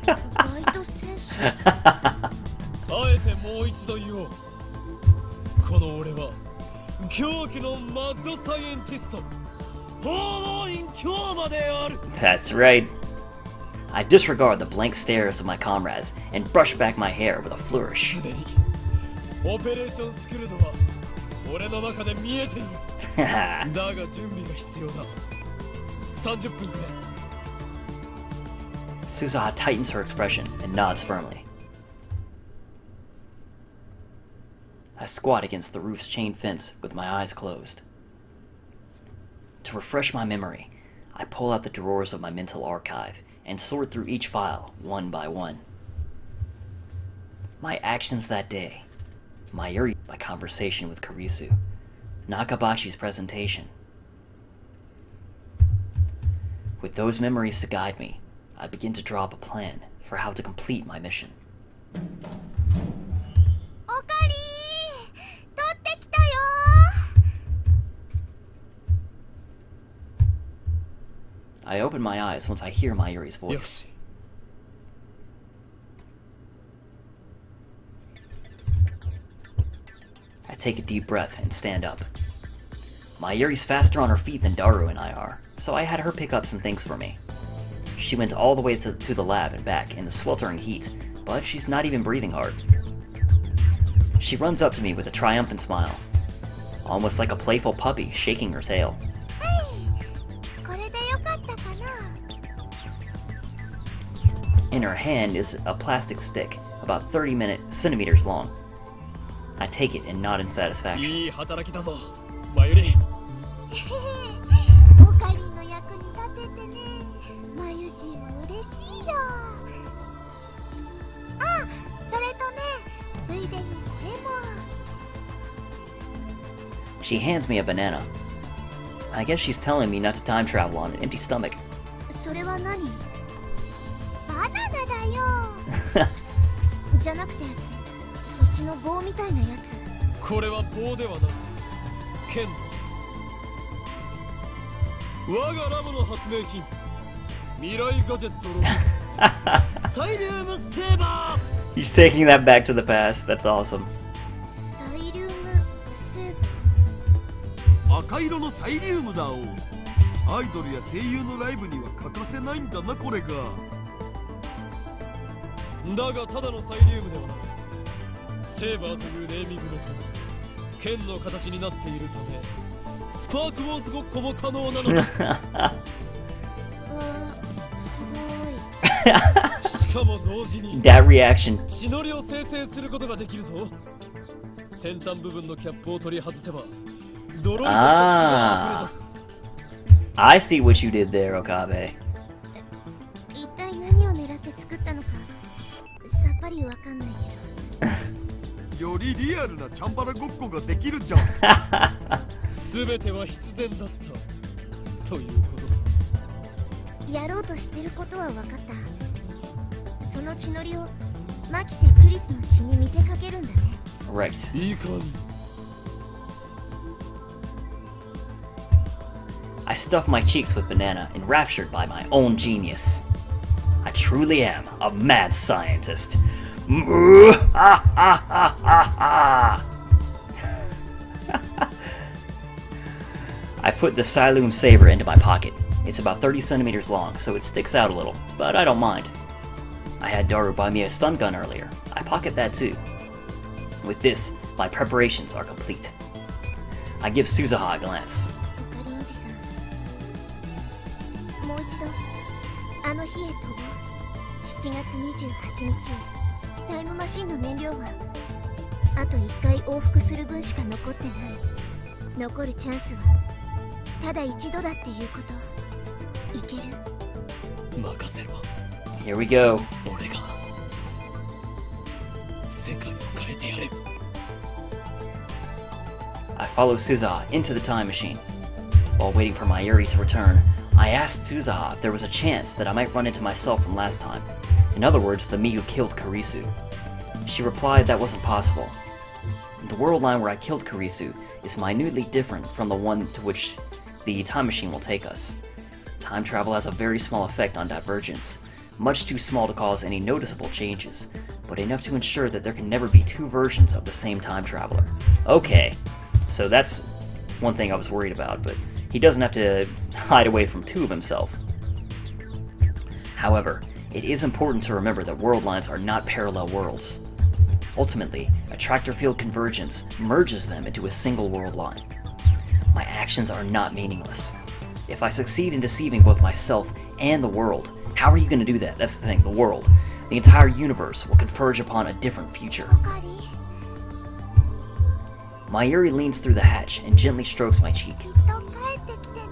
バイト選手。あえてもう一度言おう。この俺は狂気のマッドサイエンティスト、ホーウインキョウマである。 That's right. I disregard the blank stares of my comrades and brush back my hair with a flourish. すでにオペレーションスクルドは俺の中で見えている。だが準備が必要だ。30分くれ。 Suzuha tightens her expression and nods firmly. I squat against the roof's chain fence with my eyes closed. To refresh my memory, I pull out the drawers of my mental archive and sort through each file one by one. My actions that day, my conversation with Kurisu, Nakabachi's presentation. With those memories to guide me, I begin to draw up a plan for how to complete my mission. おかりー、取ってきたよー。 I open my eyes once I hear Mayuri's よ voice. し。 I take a deep breath and stand up. Mayuri's faster on her feet than Daru and I are, so I had her pick up some things for me. She went all the way to the lab and back in the sweltering heat, but she's not even breathing hard. She runs up to me with a triumphant smile, almost like a playful puppy shaking her tail. これでよかったかな。 In her hand is a plastic stick, about 30 centimeters long. I take it and nod in satisfaction. いい働きだぞ、マユリ。おかりの役に立ててね。まゆしも嬉しいよ。あ、それとね、ついでにこれも。 She hands me a banana. I guess she's telling me not to time travel on an empty stomach. それは何？バナナだよ。じゃなくて、そっちの棒みたいなやつ。これは棒ではない。剣だ。我がラボの発明品。未来ガジェット6。サイリウムセーバー。 He's taking that back to the past. That's awesome. サイリウムセーバー。赤色のサイリウムだお。アイドルや声優のライブには欠かせないんだなこれが。だがただのサイリウムではない。セーバーというネーミングのとおり剣の形になっているためスパークウォーズごっこも可能なのだ。しかも同時に That reaction. 血のりを生成することができるぞ。先端部分のキャップを取り外せばドローンとして血が溢れ出す。 I see what you did there, Okabe. 一体何を狙って作ったのかさっぱりわかんないけど。よりリアルなチャンバラごっこができるじゃん。全ては必然だったということ。やろうとしてることは分かった。その血のりをマキセ・クリスの血に見せかけるんだね。 Right. いいか。 I stuff my cheeks with banana, enraptured by my own genius. I truly am a mad scientist. I put the Siloom saber into my pocket. It's about 30 centimeters long, so it sticks out a little, but I don't mind. I had Daru buy me a stun gun earlier. I pocket that too. With this, my preparations are complete. I give Suzuha a glance. おかりおじさん、もう一度あの日へ飛ぼう。7月28日、タイムマシンの燃料はあと1回往復する分しか残ってない。残るチャンスはただ一度だっていうこと。いける？任せろ。 Here we go. 俺が世界を変えてやる。 I follow Suzuha into the time machine. While waiting for Mayuri to return, I asked Suzuha if there was a chance that I might run into myself from last time. In other words, the me who killed Kurisu. She replied that wasn't possible. The world line where I killed Kurisu is minutely different from the one to which the time machine will take us. Time travel has a very small effect on divergence, much too small to cause any noticeable changes, but enough to ensure that there can never be two versions of the same time traveler. Okay, so that's one thing I was worried about, but he doesn't have to hide away from two of himself. However, it is important to remember that world lines are not parallel worlds. Ultimately, attractor field convergence merges them into a single world line. My actions are not meaningless. If I succeed in deceiving both myself and the world, how are you going to do that? That's the thing, the world. The entire universe will converge upon a different future. おかり、 Mayuri leans through the hatch and gently strokes my cheek. きっと帰ってきてね。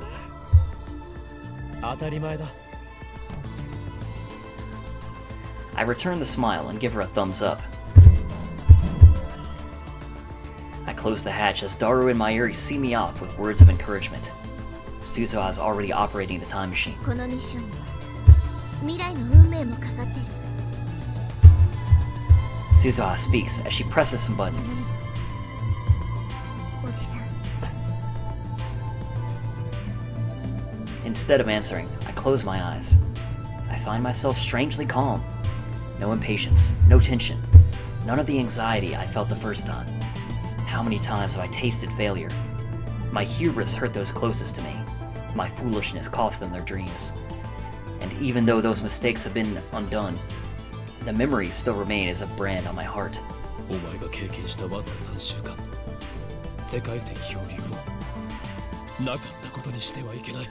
当たり前だ。 I return the smile and give her a thumbs up. I close the hatch as Daru and Mayuri see me off with words of encouragement. Suzuha is already operating the time machine. このミッションには未来の運命もかかってる。 Suzuha speaks as she presses some buttons. おじさん、 Instead of answering, I close my eyes. I find myself strangely calm. No impatience, no tension, none of the anxiety I felt the first time. How many times have I tasted failure? My hubris hurt those closest to me. My foolishness cost them their dreams. And even though those mistakes have been undone, the memories still remain as a brand on my heart. お前が経験したわずか3週間、世界線漂流をなかったことにしてはいけない。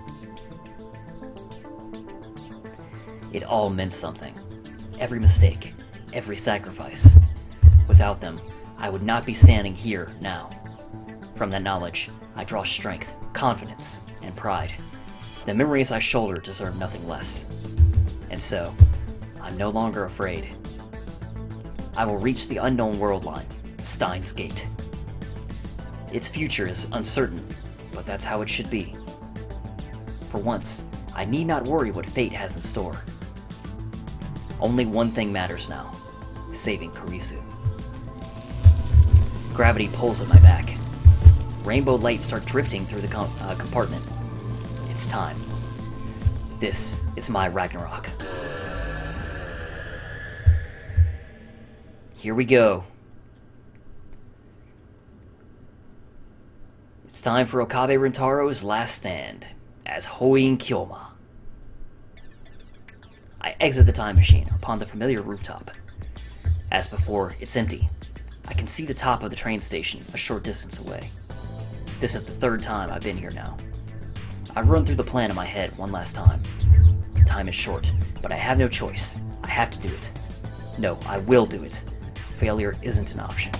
It all meant something. Every mistake, every sacrifice. Without them, I would not be standing here now. From that knowledge, I draw strength, confidence, and pride. The memories I shoulder deserve nothing less. And so, I'm no longer afraid. I will reach the unknown world line, Steins Gate. Its future is uncertain, but that's how it should be. For once, I need not worry what fate has in store. Only one thing matters now, saving Kurisu. Gravity pulls at my back. Rainbow lights start drifting through the compartment. It's time. This is my Ragnarok. Here we go. It's time for Okabe Rintaro's last stand as Hououin Kyouma. I exit the time machine upon the familiar rooftop. As before, it's empty. I can see the top of the train station a short distance away. This is the third time I've been here now. I run through the plan in my head one last time. Time is short, but I have no choice. I have to do it. No, I will do it. Failure isn't an option.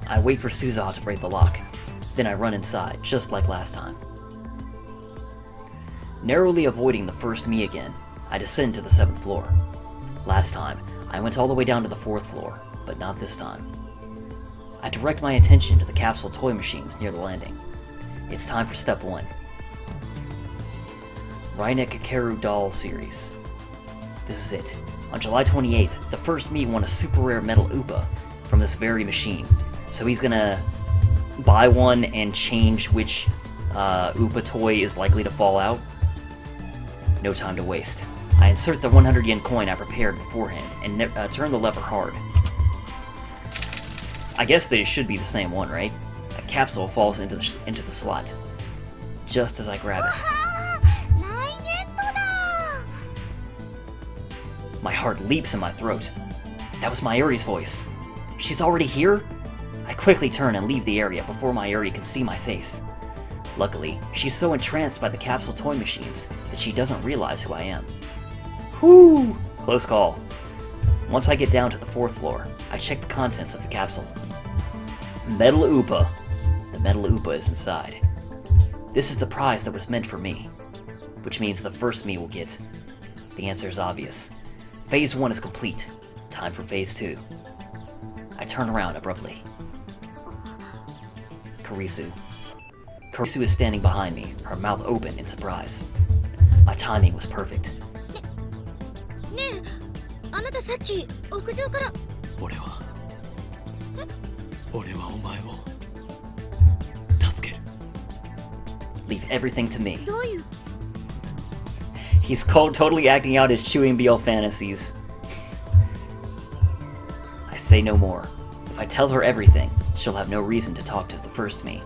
I wait for Suza to break the lock. Then I run inside, just like last time. Narrowly avoiding the first me again, I descend to the 7th floor. Last time, I went all the way down to the 4th floor, but not this time. I direct my attention to the capsule toy machines near the landing. It's time for step 1. Reinek Kakeru Doll Series. This is it. On July 28th, the first me won a super rare metal Upa from this very machine. So he's gonna buy one and change which Upa toy is likely to fall out. No time to waste. I insert the 100 yen coin I prepared beforehand and turn the lever hard. I guess they should be the same one, right? A capsule falls into the slot. Just as I grab it. My heart leaps in my throat. That was Mayuri's voice. She's already here? I quickly turn and leave the area before Mayuri can see my face. Luckily, she's so entranced by the capsule toy machines that she doesn't realize who I am. Whew! Close call. Once I get down to the 4th floor, I check the contents of the capsule. Metal Upa. The metal Upa is inside. This is the prize that was meant for me, which means the first me will get. The answer is obvious. Phase 1 is complete. Time for Phase 2. I turn around abruptly. Kurisu. Kurisu is standing behind me, her mouth open in surprise. My timing was perfect. ねえ、あなたさっき屋上から。俺はお前を助ける。 Leave everything to me. どういう？ He's totally acting out his chewing BL fantasies. I say no more. If I tell her everything, she'll have no reason to talk to the first me.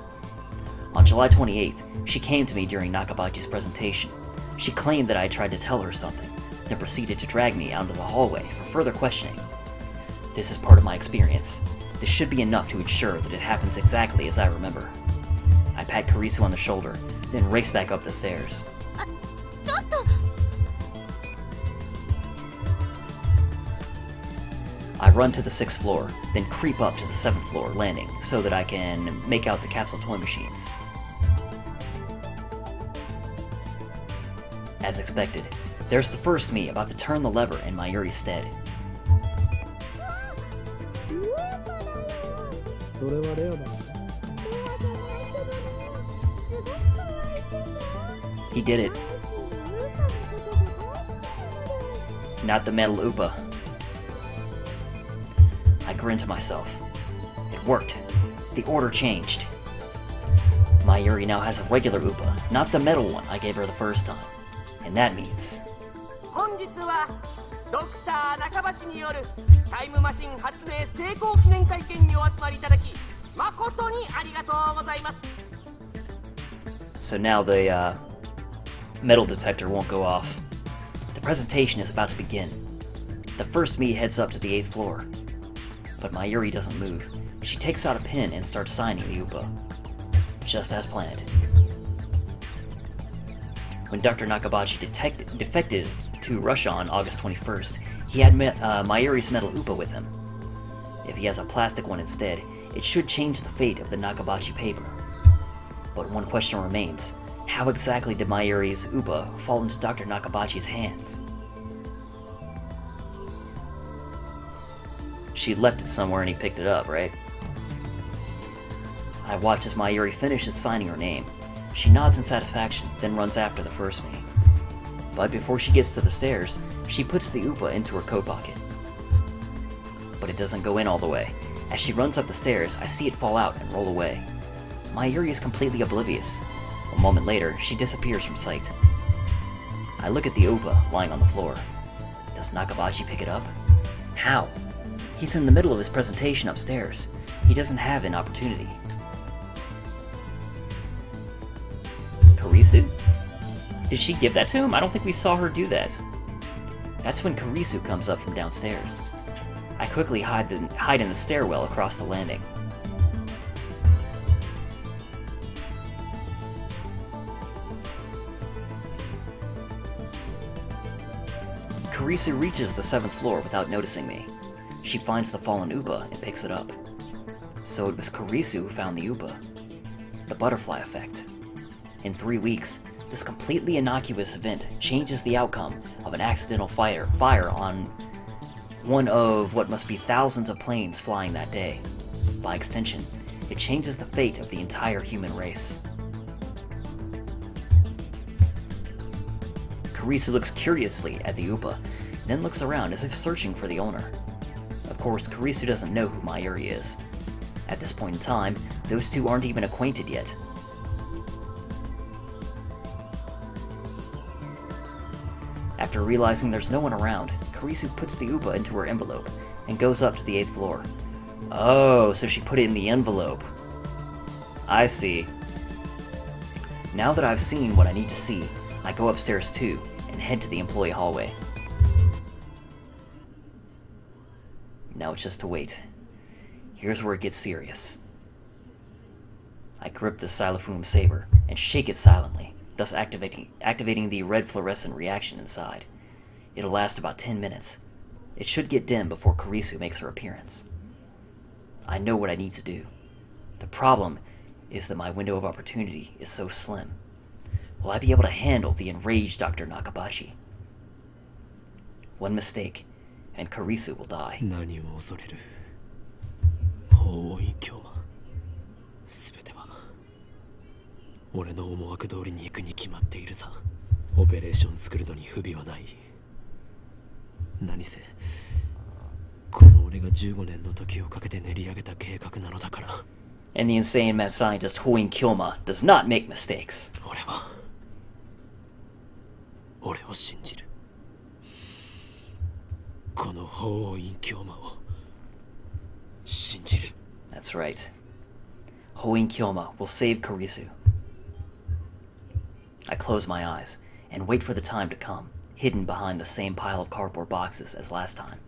On July 28th, she came to me during Nakabachi's presentation. She claimed that I tried to tell her something, then proceeded to drag me out into the hallway for further questioning. This is part of my experience. This should be enough to ensure that it happens exactly as I remember. I pat Kurisu on the shoulder, then race back up the stairs. ちょっと。 I run to the 6th floor, then creep up to the 7th floor landing so that I can make out the capsule toy machines. As expected, there's the first me about to turn the lever in Mayuri's stead. He did it. Not the metal Upa. I grin to myself. It worked. The order changed. Mayuri now has a regular Upa, not the metal one I gave her the first time. And that means... 本日はドクター中鉢によるタイムマシン発明成功記念会見にお集まりいただき誠にありがとうございます。 So now the metal detector won't go off. The presentation is about to begin. The first me heads up to the 8th floor. But Mayuri doesn't move. She takes out a pen and starts signing the Upa. Just as planned. When Dr. Nakabachi defected to Russia on August 21st, he had Mayuri's metal Upa with him. If he has a plastic one instead, it should change the fate of the Nakabachi paper. But one question remains. How exactly did Mayuri's Upa fall into Dr. Nakabachi's hands? She left it somewhere and he picked it up, right? I watch as Mayuri finishes signing her name. She nods in satisfaction, then runs after the first me. But before she gets to the stairs, she puts the Upa into her coat pocket. But it doesn't go in all the way. As she runs up the stairs, I see it fall out and roll away. Mayuri is completely oblivious. A moment later, she disappears from sight. I look at the Upa lying on the floor. Does Nakabachi pick it up? How? He's in the middle of his presentation upstairs. He doesn't have an opportunity. Kurisu? Did she give that to him? I don't think we saw her do that. That's when Kurisu comes up from downstairs. I quickly hide in the stairwell across the landing. Kurisu reaches the 7th floor without noticing me. She finds the fallen Upa and picks it up. So it was Kurisu who found the Upa. The butterfly effect. In 3 weeks, this completely innocuous event changes the outcome of an accidental fire on one of what must be thousands of planes flying that day. By extension, it changes the fate of the entire human race. Kurisu looks curiously at the Upa, then looks around as if searching for the owner. Of course, Kurisu doesn't know who Mayuri is. At this point in time, those two aren't even acquainted yet. After realizing there's no one around, Kurisu puts the Upa into her envelope and goes up to the 8th floor. Oh, so she put it in the envelope. I see. Now that I've seen what I need to see, I go upstairs too and head to the employee hallway. Now it's just to wait. Here's where it gets serious. I grip the Hououin saber and shake it silently, thus activating the red fluorescent reaction inside. It'll last about 10 minutes. It should get dim before Kurisu makes her appearance. I know what I need to do. The problem is that my window of opportunity is so slim. Will I be able to handle the enraged Dr. Nakabachi? One mistake, and Kurisu will die. 何を恐れるHououin Kyouma。すべては俺の思惑通りに行くに決まっているさ。オペレーション作るのに不備はない。何せこの俺が15年の時をかけて練り上げた計画なのだから。And the insane mad scientist Hououin Kyouma does not make mistakes. 俺を信じる。このHououin Kyoumaを信じる。That's right. Hououin Kyouma will save Kurisu. I close my eyes and wait for the time to come, hidden behind the same pile of cardboard boxes as last time.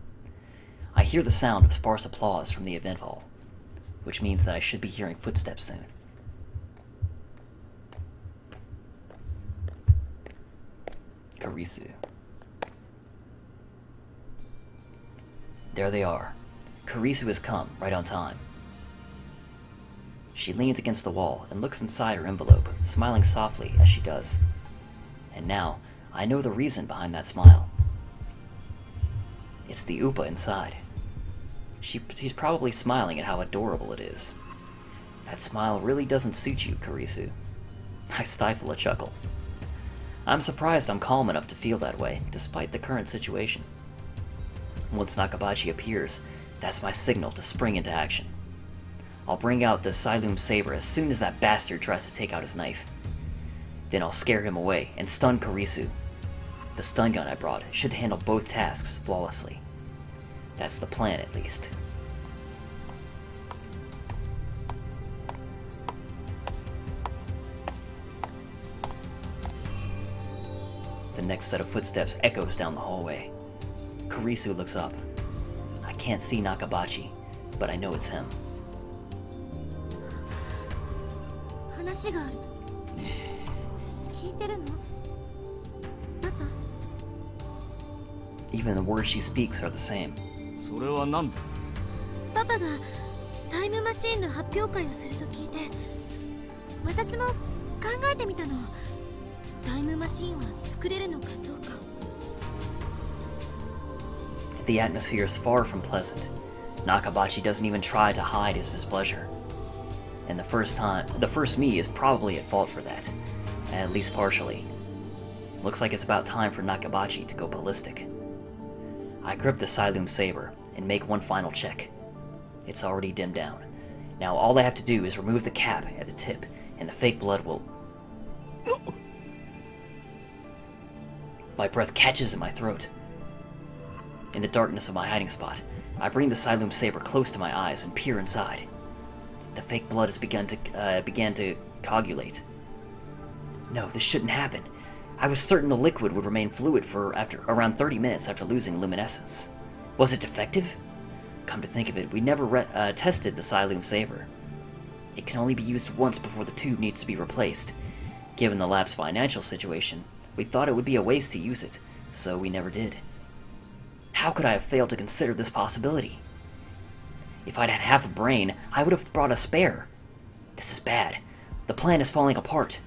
I hear the sound of sparse applause from the event hall, which means that I should be hearing footsteps soon. Kurisu. There they are. Kurisu has come, right on time. She leans against the wall and looks inside her envelope, smiling softly as she does. And now, I know the reason behind that smile. It's the Upa inside. She's probably smiling at how adorable it is. That smile really doesn't suit you, Kurisu. I stifle a chuckle. I'm surprised I'm calm enough to feel that way, despite the current situation. Once Nakabachi appears, that's my signal to spring into action. I'll bring out the Hououin saber as soon as that bastard tries to take out his knife. Then I'll scare him away and stun Kurisu. The stun gun I brought should handle both tasks flawlessly. That's the plan, at least. The next set of footsteps echoes down the hallway. Kurisu looks up. I can't see Nakabachi, but I know it's him. 話がある。聞いてるの？パパ。Even the words she speaks are the same. それは何だ？パパがタイムマシーンの発表会をすると聞いて、私も考えてみたの。タイムマシーンは作れるのかどうか。The atmosphere is far from pleasant. Nakabachi doesn't even try to hide his displeasure. And the first me is probably at fault for that, at least partially. Looks like it's about time for Nakabachi to go ballistic. I grip the Hououin saber and make one final check. It's already dimmed down. Now all I have to do is remove the cap at the tip, and the fake blood will... My breath catches in my throat. In the darkness of my hiding spot, I bring the Hououin saber close to my eyes and peer inside. The fake blood has began to coagulate. No, this shouldn't happen. I was certain the liquid would remain fluid for around 30 minutes after losing luminescence. Was it defective? Come to think of it, we never tested the Hououin saber. It can only be used once before the tube needs to be replaced. Given the lab's financial situation, we thought it would be a waste to use it, so we never did. How could I have failed to consider this possibility? If I'd had half a brain, I would have brought a spare. This is bad. The plan is falling apart.